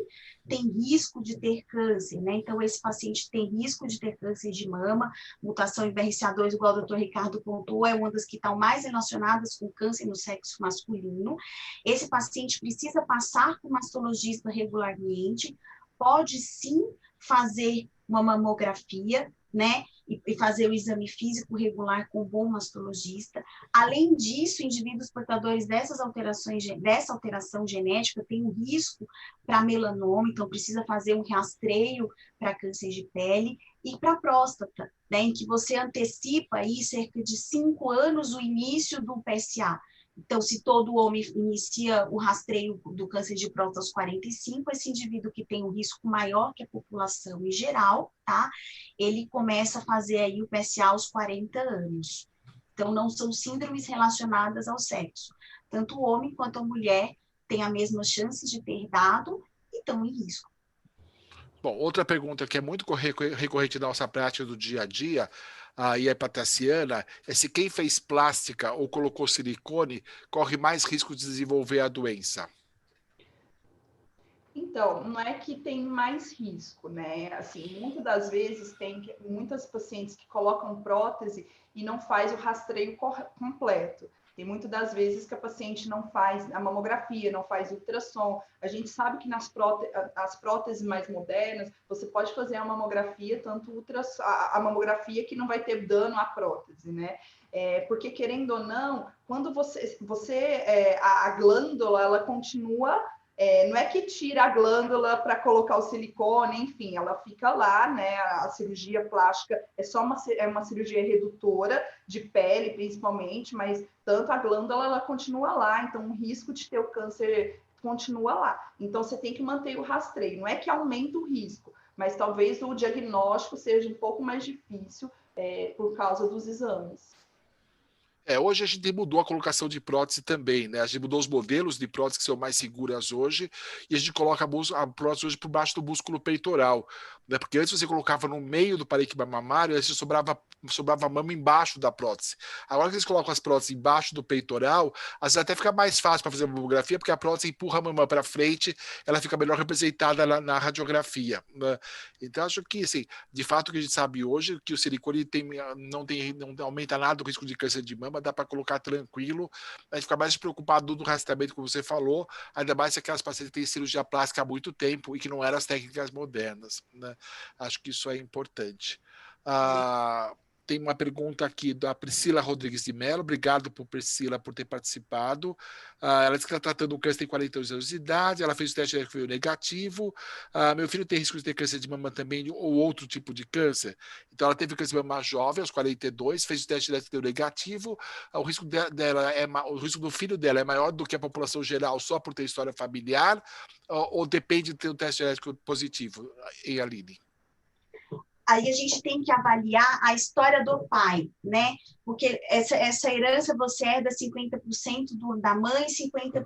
tem risco de ter câncer, né? Então, esse paciente tem risco de ter câncer de mama, mutação em BRCA2, igual o Dr. Ricardo pontuou, é uma das que estão mais relacionadas com câncer no sexo masculino. Esse paciente precisa passar por mastologista regularmente, pode sim fazer uma mamografia, né? E fazer o exame físico regular com um bom mastologista. Além disso, indivíduos portadores dessa alteração genética têm um risco para melanoma, então precisa fazer um rastreio para câncer de pele e para próstata, né? Em que você antecipa aí cerca de 5 anos o início do PSA. Então, se todo homem inicia o rastreio do câncer de próstata aos 45, esse indivíduo que tem um risco maior que a população em geral, tá? Ele começa a fazer aí o PSA aos 40 anos. Então, não são síndromes relacionadas ao sexo. Tanto o homem quanto a mulher têm as mesmas chances de ter dado e estão em risco. Bom, outra pergunta que é muito recorrente na nossa prática do dia a dia, e é para a Tassiana, é se quem fez plástica ou colocou silicone corre mais risco de desenvolver a doença. Então, não é que tem mais risco, né? Assim, muitas das vezes tem muitas pacientes que colocam prótese e não faz o rastreio completo. Tem muitas das vezes que a paciente não faz a mamografia, não faz ultrassom. A gente sabe que nas próteses mais modernas, você pode fazer a mamografia, tanto a mamografia que não vai ter dano à prótese, né? Porque, querendo ou não, quando a glândula, ela continua... não é que tira a glândula para colocar o silicone, enfim, ela fica lá, né? A cirurgia plástica é só uma cirurgia redutora de pele, principalmente, mas tanto a glândula ela continua lá, então o risco de ter o câncer continua lá. Então você tem que manter o rastreio. Não é que aumenta o risco, mas talvez o diagnóstico seja um pouco mais difícil por causa dos exames. Hoje a gente mudou a colocação de prótese também, né? A gente mudou os modelos de prótese que são mais seguras hoje, e a gente coloca a prótese hoje por baixo do músculo peitoral, né? Porque antes você colocava no meio do parênquima mamário, aí sobrava mama embaixo da prótese. Agora que eles colocam as próteses embaixo do peitoral, às vezes até fica mais fácil para fazer a mamografia, porque a prótese empurra a mama para frente, ela fica melhor representada na radiografia, né? Então acho que, assim, de fato o que a gente sabe hoje é que o silicone não aumenta nada o risco de câncer de mama, dá para colocar tranquilo, a gente fica mais preocupado do rastreamento, como você falou, ainda mais se aquelas pacientes têm cirurgia plástica há muito tempo e que não eram as técnicas modernas, né? Acho que isso é importante. Tem uma pergunta aqui da Priscila Rodrigues de Mello. Obrigado, Priscila, por ter participado. Ela disse que está tratando o câncer, tem 42 anos de idade, ela fez o teste que veio negativo. Meu filho tem risco de ter câncer de mama também, ou outro tipo de câncer. Então, ela teve câncer de mama jovem, aos 42, fez o teste que deu negativo. O risco o risco do filho dela é maior do que a população geral só por ter história familiar, ou depende de ter um teste genético positivo, em Aline? Aí a gente tem que avaliar a história do pai, né? Porque essa herança você herda 50% da mãe e 50%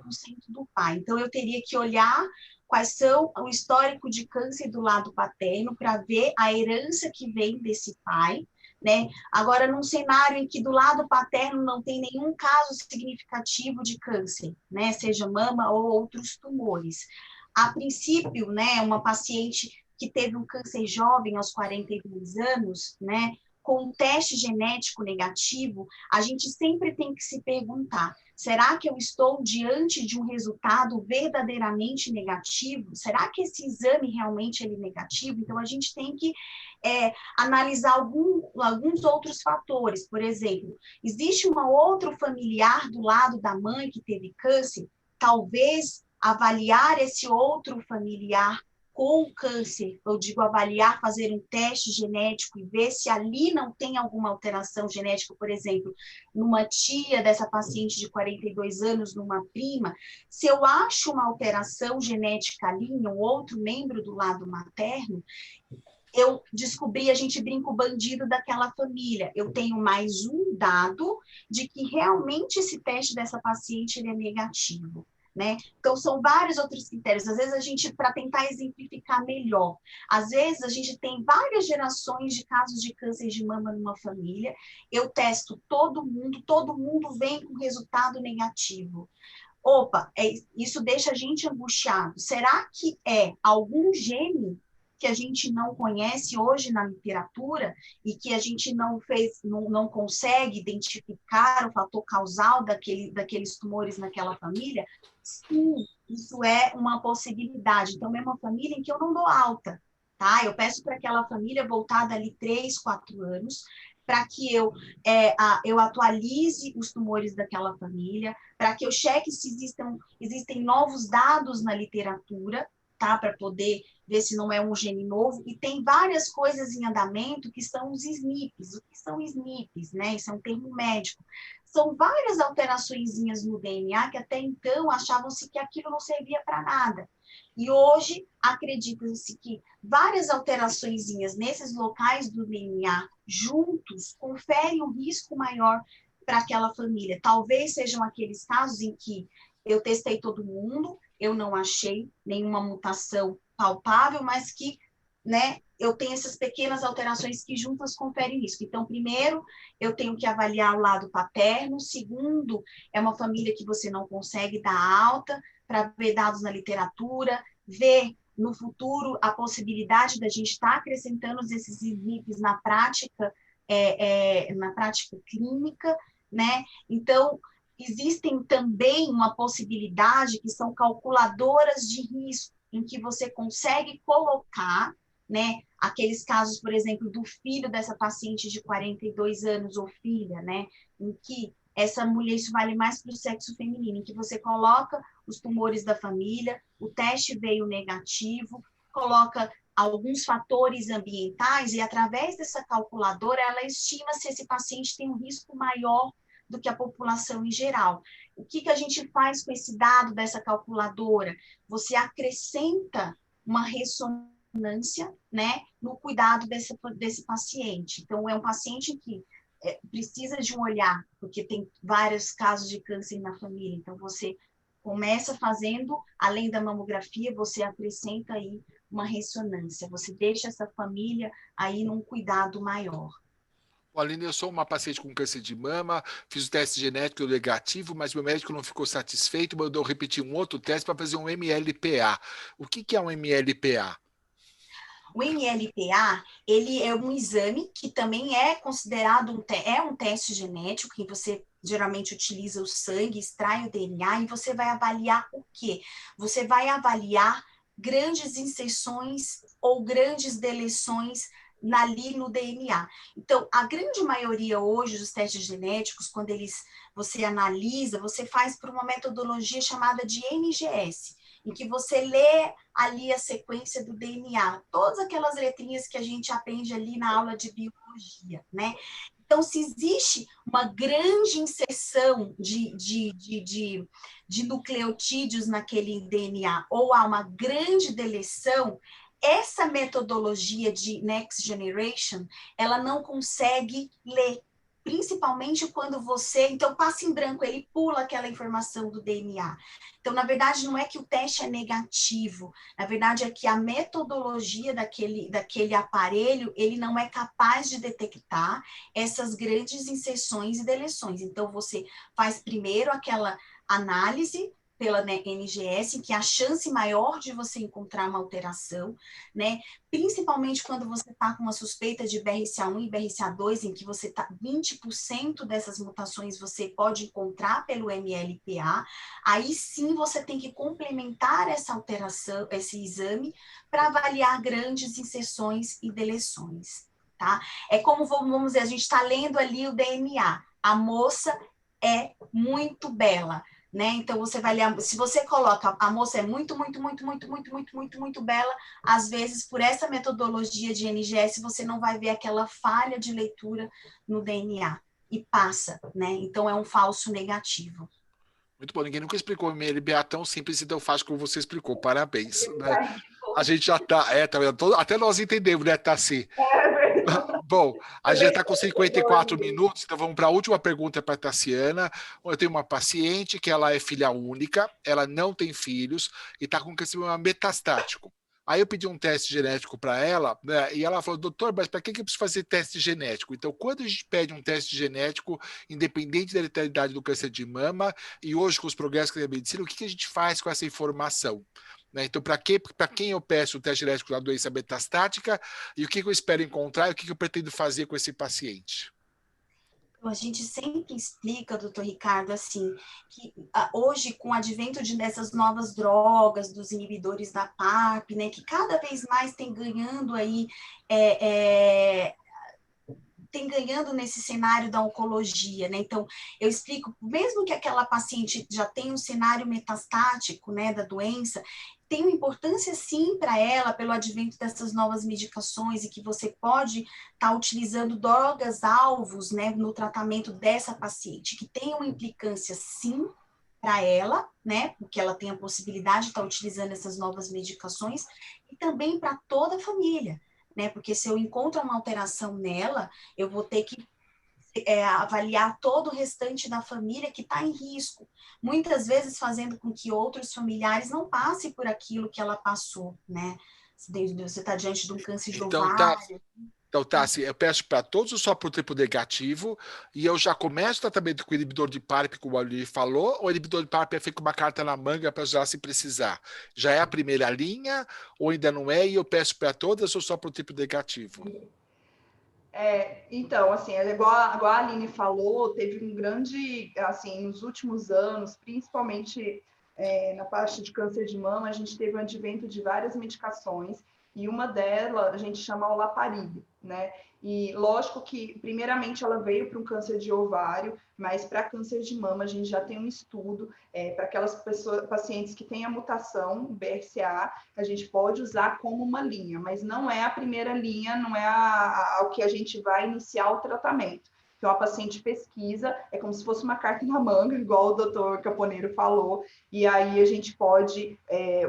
do pai. Então, eu teria que olhar quais são o histórico de câncer do lado paterno para ver a herança que vem desse pai, né? Agora, num cenário em que do lado paterno não tem nenhum caso significativo de câncer, né? Seja mama ou outros tumores. A princípio, né, uma paciente que teve um câncer jovem aos 42 anos, né, com um teste genético negativo, a gente sempre tem que se perguntar, será que eu estou diante de um resultado verdadeiramente negativo? Será que esse exame realmente é negativo? Então, a gente tem que analisar alguns outros fatores. Por exemplo, existe um outro familiar do lado da mãe que teve câncer? Talvez avaliar esse outro familiar com câncer, eu digo avaliar, fazer um teste genético e ver se ali não tem alguma alteração genética, por exemplo, numa tia dessa paciente de 42 anos, numa prima, se eu acho uma alteração genética ali em um outro membro do lado materno, eu descobri, a gente brinca o bandido daquela família. Eu tenho mais um dado de que realmente esse teste dessa paciente ele é negativo. Né? Então, são vários outros critérios. Às vezes, a gente, para tentar exemplificar melhor, às vezes a gente tem várias gerações de casos de câncer de mama numa família, eu testo todo mundo vem com resultado negativo. Opa, isso deixa a gente angustiado. Será que é algum gene que a gente não conhece hoje na literatura e que a gente não consegue identificar o fator causal daqueles tumores naquela família? Sim, isso é uma possibilidade. Então, é uma família em que eu não dou alta, tá? Eu peço para aquela família voltar dali 3, 4 anos, para que eu atualize os tumores daquela família, para que eu cheque se existem novos dados na literatura, tá? Para poder ver se não é um gene novo. E tem várias coisas em andamento que são os SNPs. O que são SNPs, né? Isso é um termo médico. são várias alteraçõezinhas no DNA que até então achavam-se que aquilo não servia para nada. E hoje acredita-se que várias alteraçõezinhas nesses locais do DNA juntos conferem um risco maior para aquela família. Talvez sejam aqueles casos em que eu testei todo mundo, eu não achei nenhuma mutação palpável, mas que, né, eu tenho essas pequenas alterações que juntas conferem risco. Então, primeiro, eu tenho que avaliar o lado paterno. Segundo, é uma família que você não consegue dar alta, para ver dados na literatura, ver no futuro a possibilidade da gente estar acrescentando esses SNPs na prática clínica, né? Então, existem também uma possibilidade que são calculadoras de risco, em que você consegue colocar, né, aqueles casos, por exemplo, do filho dessa paciente de 42 anos ou filha, né, em que essa mulher, isso vale mais para o sexo feminino, em que você coloca os tumores da família, o teste veio negativo, coloca alguns fatores ambientais e, através dessa calculadora, ela estima se esse paciente tem um risco maior do que a população em geral. O que a gente faz com esse dado dessa calculadora? Você acrescenta uma ressonância, né, no cuidado desse paciente. Então, é um paciente que precisa de um olhar, porque tem vários casos de câncer na família. Então, você começa fazendo, além da mamografia, você acrescenta aí uma ressonância. Você deixa essa família aí num cuidado maior. Aline, eu sou uma paciente com câncer de mama, fiz o teste genético negativo, mas meu médico não ficou satisfeito, mandou repetir um outro teste para fazer um MLPA. O que é um MLPA? O MLPA, ele é um exame que também é considerado um teste genético, que você geralmente utiliza o sangue, extrai o DNA, e você vai avaliar o quê? Você vai avaliar grandes inserções ou grandes deleções ali no DNA. Então, a grande maioria hoje dos testes genéticos, quando você analisa, você faz por uma metodologia chamada de NGS, em que você lê ali a sequência do DNA, todas aquelas letrinhas que a gente aprende ali na aula de biologia, né? Então, se existe uma grande inserção de nucleotídeos naquele DNA, ou há uma grande deleção, essa metodologia de Next Generation, ela não consegue ler, principalmente quando você... Então, passa em branco, ele pula aquela informação do DNA. Então, na verdade, não é que o teste é negativo, na verdade é que a metodologia daquele aparelho, ele não é capaz de detectar essas grandes inserções e deleções. Então, você faz primeiro aquela análise pela NGS, que é a chance maior de você encontrar uma alteração, né? Principalmente quando você está com uma suspeita de BRCA1 e BRCA2, em que você tá 20% dessas mutações você pode encontrar pelo MLPA, aí sim você tem que complementar essa alteração, esse exame, para avaliar grandes inserções e deleções, tá? É como, vamos dizer, a gente está lendo ali o DNA, a moça é muito bela, né? Então, você vai ler, se você coloca, a moça é muito bela, às vezes, por essa metodologia de NGS, você não vai ver aquela falha de leitura no DNA, e passa, né? Então, é um falso negativo. Muito bom, ninguém nunca explicou o MLBA tão simples e tão fácil como você explicou, parabéns. Né? A gente já está, até nós entendemos, né, Tassi? Bom, a gente está com 54 minutos, então vamos para a última pergunta para a Tassiana. Eu tenho uma paciente que ela é filha única, ela não tem filhos e está com câncer metastático. Aí eu pedi um teste genético para ela, né, e ela falou, doutor, mas para que eu preciso fazer teste genético? Então, quando a gente pede um teste genético, independente da letalidade do câncer de mama, e hoje com os progressos da medicina, o que a gente faz com essa informação? Né? Então, para quem eu peço o teste genético da doença metastática e o que eu espero encontrar e o que eu pretendo fazer com esse paciente? A gente sempre explica, doutor Ricardo, assim, que hoje, com o advento dessas novas drogas, dos inibidores da PARP, né, que cada vez mais tem ganhando aí, tem ganhando nesse cenário da oncologia, né? Então, eu explico, mesmo que aquela paciente já tenha um cenário metastático, né, da doença, tem uma importância sim para ela, pelo advento dessas novas medicações, e que você pode estar utilizando drogas-alvos, né, no tratamento dessa paciente, que tem uma implicância sim para ela, né, porque ela tem a possibilidade de estar utilizando essas novas medicações, e também para toda a família, né, porque se eu encontro uma alteração nela, eu vou ter que avaliar todo o restante da família que está em risco, muitas vezes fazendo com que outros familiares não passem por aquilo que ela passou, né? Você está diante de um câncer de Então, tá. ovário. Então, tá, assim, eu peço para todos só para o triplo negativo, e eu já começo o tratamento com o inibidor de PARP, como o Ali falou, ou o inibidor de PARP é feito com uma carta na manga para usar se precisar? Já é a primeira linha, ou ainda não é, e eu peço para todas, ou só para o triplo negativo? Então, assim, igual a Aline falou, teve um grande, assim, nos últimos anos, principalmente na parte de câncer de mama, a gente teve o advento de várias medicações, e uma delas a gente chama olaparib, né? E lógico que, primeiramente, ela veio para um câncer de ovário, mas para câncer de mama a gente já tem um estudo para aquelas pacientes que têm a mutação BRCA, a gente pode usar como uma linha, mas não é a primeira linha, não é o que a gente vai iniciar o tratamento. Então, a paciente pesquisa, é como se fosse uma carta na manga, igual o doutor Caponeiro falou, e aí a gente pode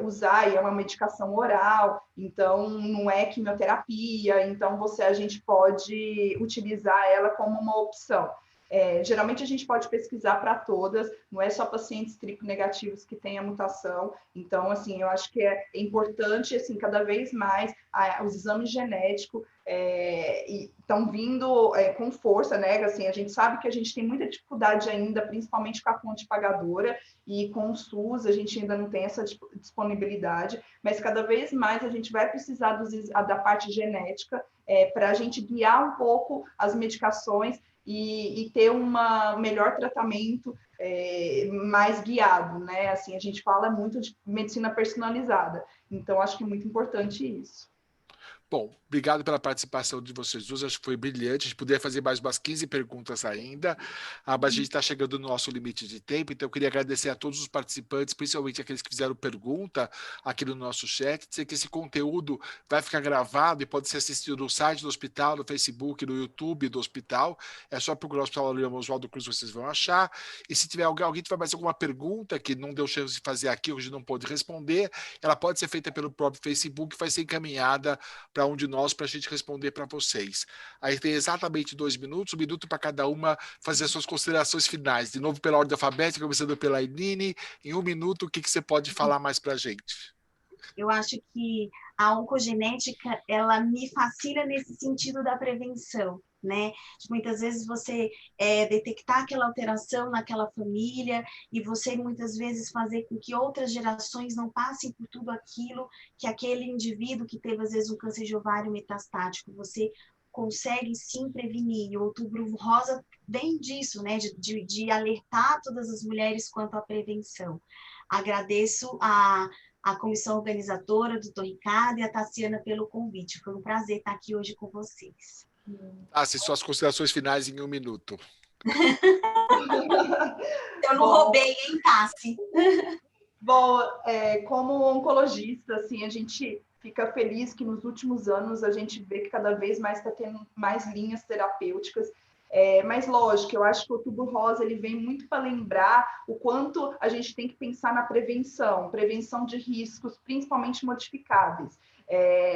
usar, e é uma medicação oral, então não é quimioterapia, então a gente pode utilizar ela como uma opção. Geralmente a gente pode pesquisar para todas, não é só pacientes triplo negativos que têm a mutação. Então, assim, eu acho que é importante, assim, cada vez mais os exames genéticos estão vindo com força, né? Assim, a gente sabe que a gente tem muita dificuldade ainda, principalmente com a fonte pagadora, e com o SUS a gente ainda não tem essa disponibilidade, mas cada vez mais a gente vai precisar da parte genética para a gente guiar um pouco as medicações e ter um melhor tratamento mais guiado, né? Assim, a gente fala muito de medicina personalizada, então acho que é muito importante isso. Bom, obrigado pela participação de vocês duas, acho que foi brilhante, a gente poderia fazer mais umas 15 perguntas ainda, mas a gente está chegando no nosso limite de tempo, então eu queria agradecer a todos os participantes, principalmente aqueles que fizeram pergunta aqui no nosso chat, dizer que esse conteúdo vai ficar gravado e pode ser assistido no site do hospital, no Facebook, no YouTube do hospital, é só procurar o Hospital Oswaldo Cruz, vocês vão achar, e se tiver alguém tiver mais alguma pergunta que não deu chance de fazer aqui, hoje não pôde responder, ela pode ser feita pelo próprio Facebook, vai ser encaminhada para um de nós, para a gente responder para vocês. Aí tem exatamente 2 minutos, 1 minuto para cada uma fazer as suas considerações finais. De novo, pela ordem alfabética, começando pela Eline. Em 1 minuto, o que você pode falar mais para a gente? Eu acho que a oncogenética, ela me fascina nesse sentido da prevenção, né? Muitas vezes você detectar aquela alteração naquela família e você muitas vezes fazer com que outras gerações não passem por tudo aquilo que aquele indivíduo que teve às vezes um câncer de ovário metastático, você consegue sim prevenir. E o Outubro Rosa vem disso, né? De alertar todas as mulheres quanto à prevenção. Agradeço a comissão organizadora, doutor Ricardo e a Tassiana pelo convite. Foi um prazer estar aqui hoje com vocês. Se suas considerações finais em 1 minuto. Eu não roubei, hein, Tassi? Bom, como oncologista, assim, a gente fica feliz que nos últimos anos a gente vê que cada vez mais está tendo mais linhas terapêuticas. Mas, lógico, eu acho que o Outubro Rosa ele vem muito para lembrar o quanto a gente tem que pensar na prevenção de riscos, principalmente modificáveis.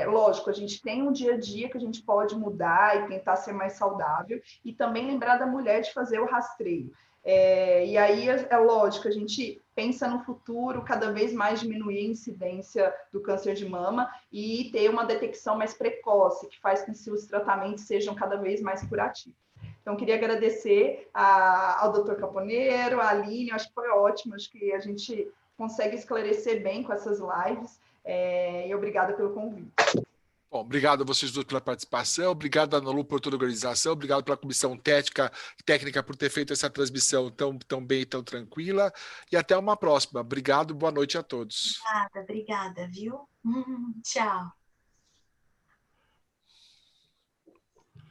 Lógico, a gente tem um dia a dia que a gente pode mudar e tentar ser mais saudável, e também lembrar da mulher de fazer o rastreio. E aí, lógico, a gente pensa no futuro, cada vez mais diminuir a incidência do câncer de mama e ter uma detecção mais precoce, que faz com que os tratamentos sejam cada vez mais curativos. Então, queria agradecer ao Dr. Caponeiro, à Aline, acho que foi ótimo, acho que a gente consegue esclarecer bem com essas lives, e obrigada pelo convite. Bom, obrigado a vocês dois pela participação, obrigado a Analu por toda a organização, obrigado pela comissão técnica por ter feito essa transmissão tão bem e tão tranquila, e até uma próxima. Obrigado, boa noite a todos. Obrigada, viu? Tchau.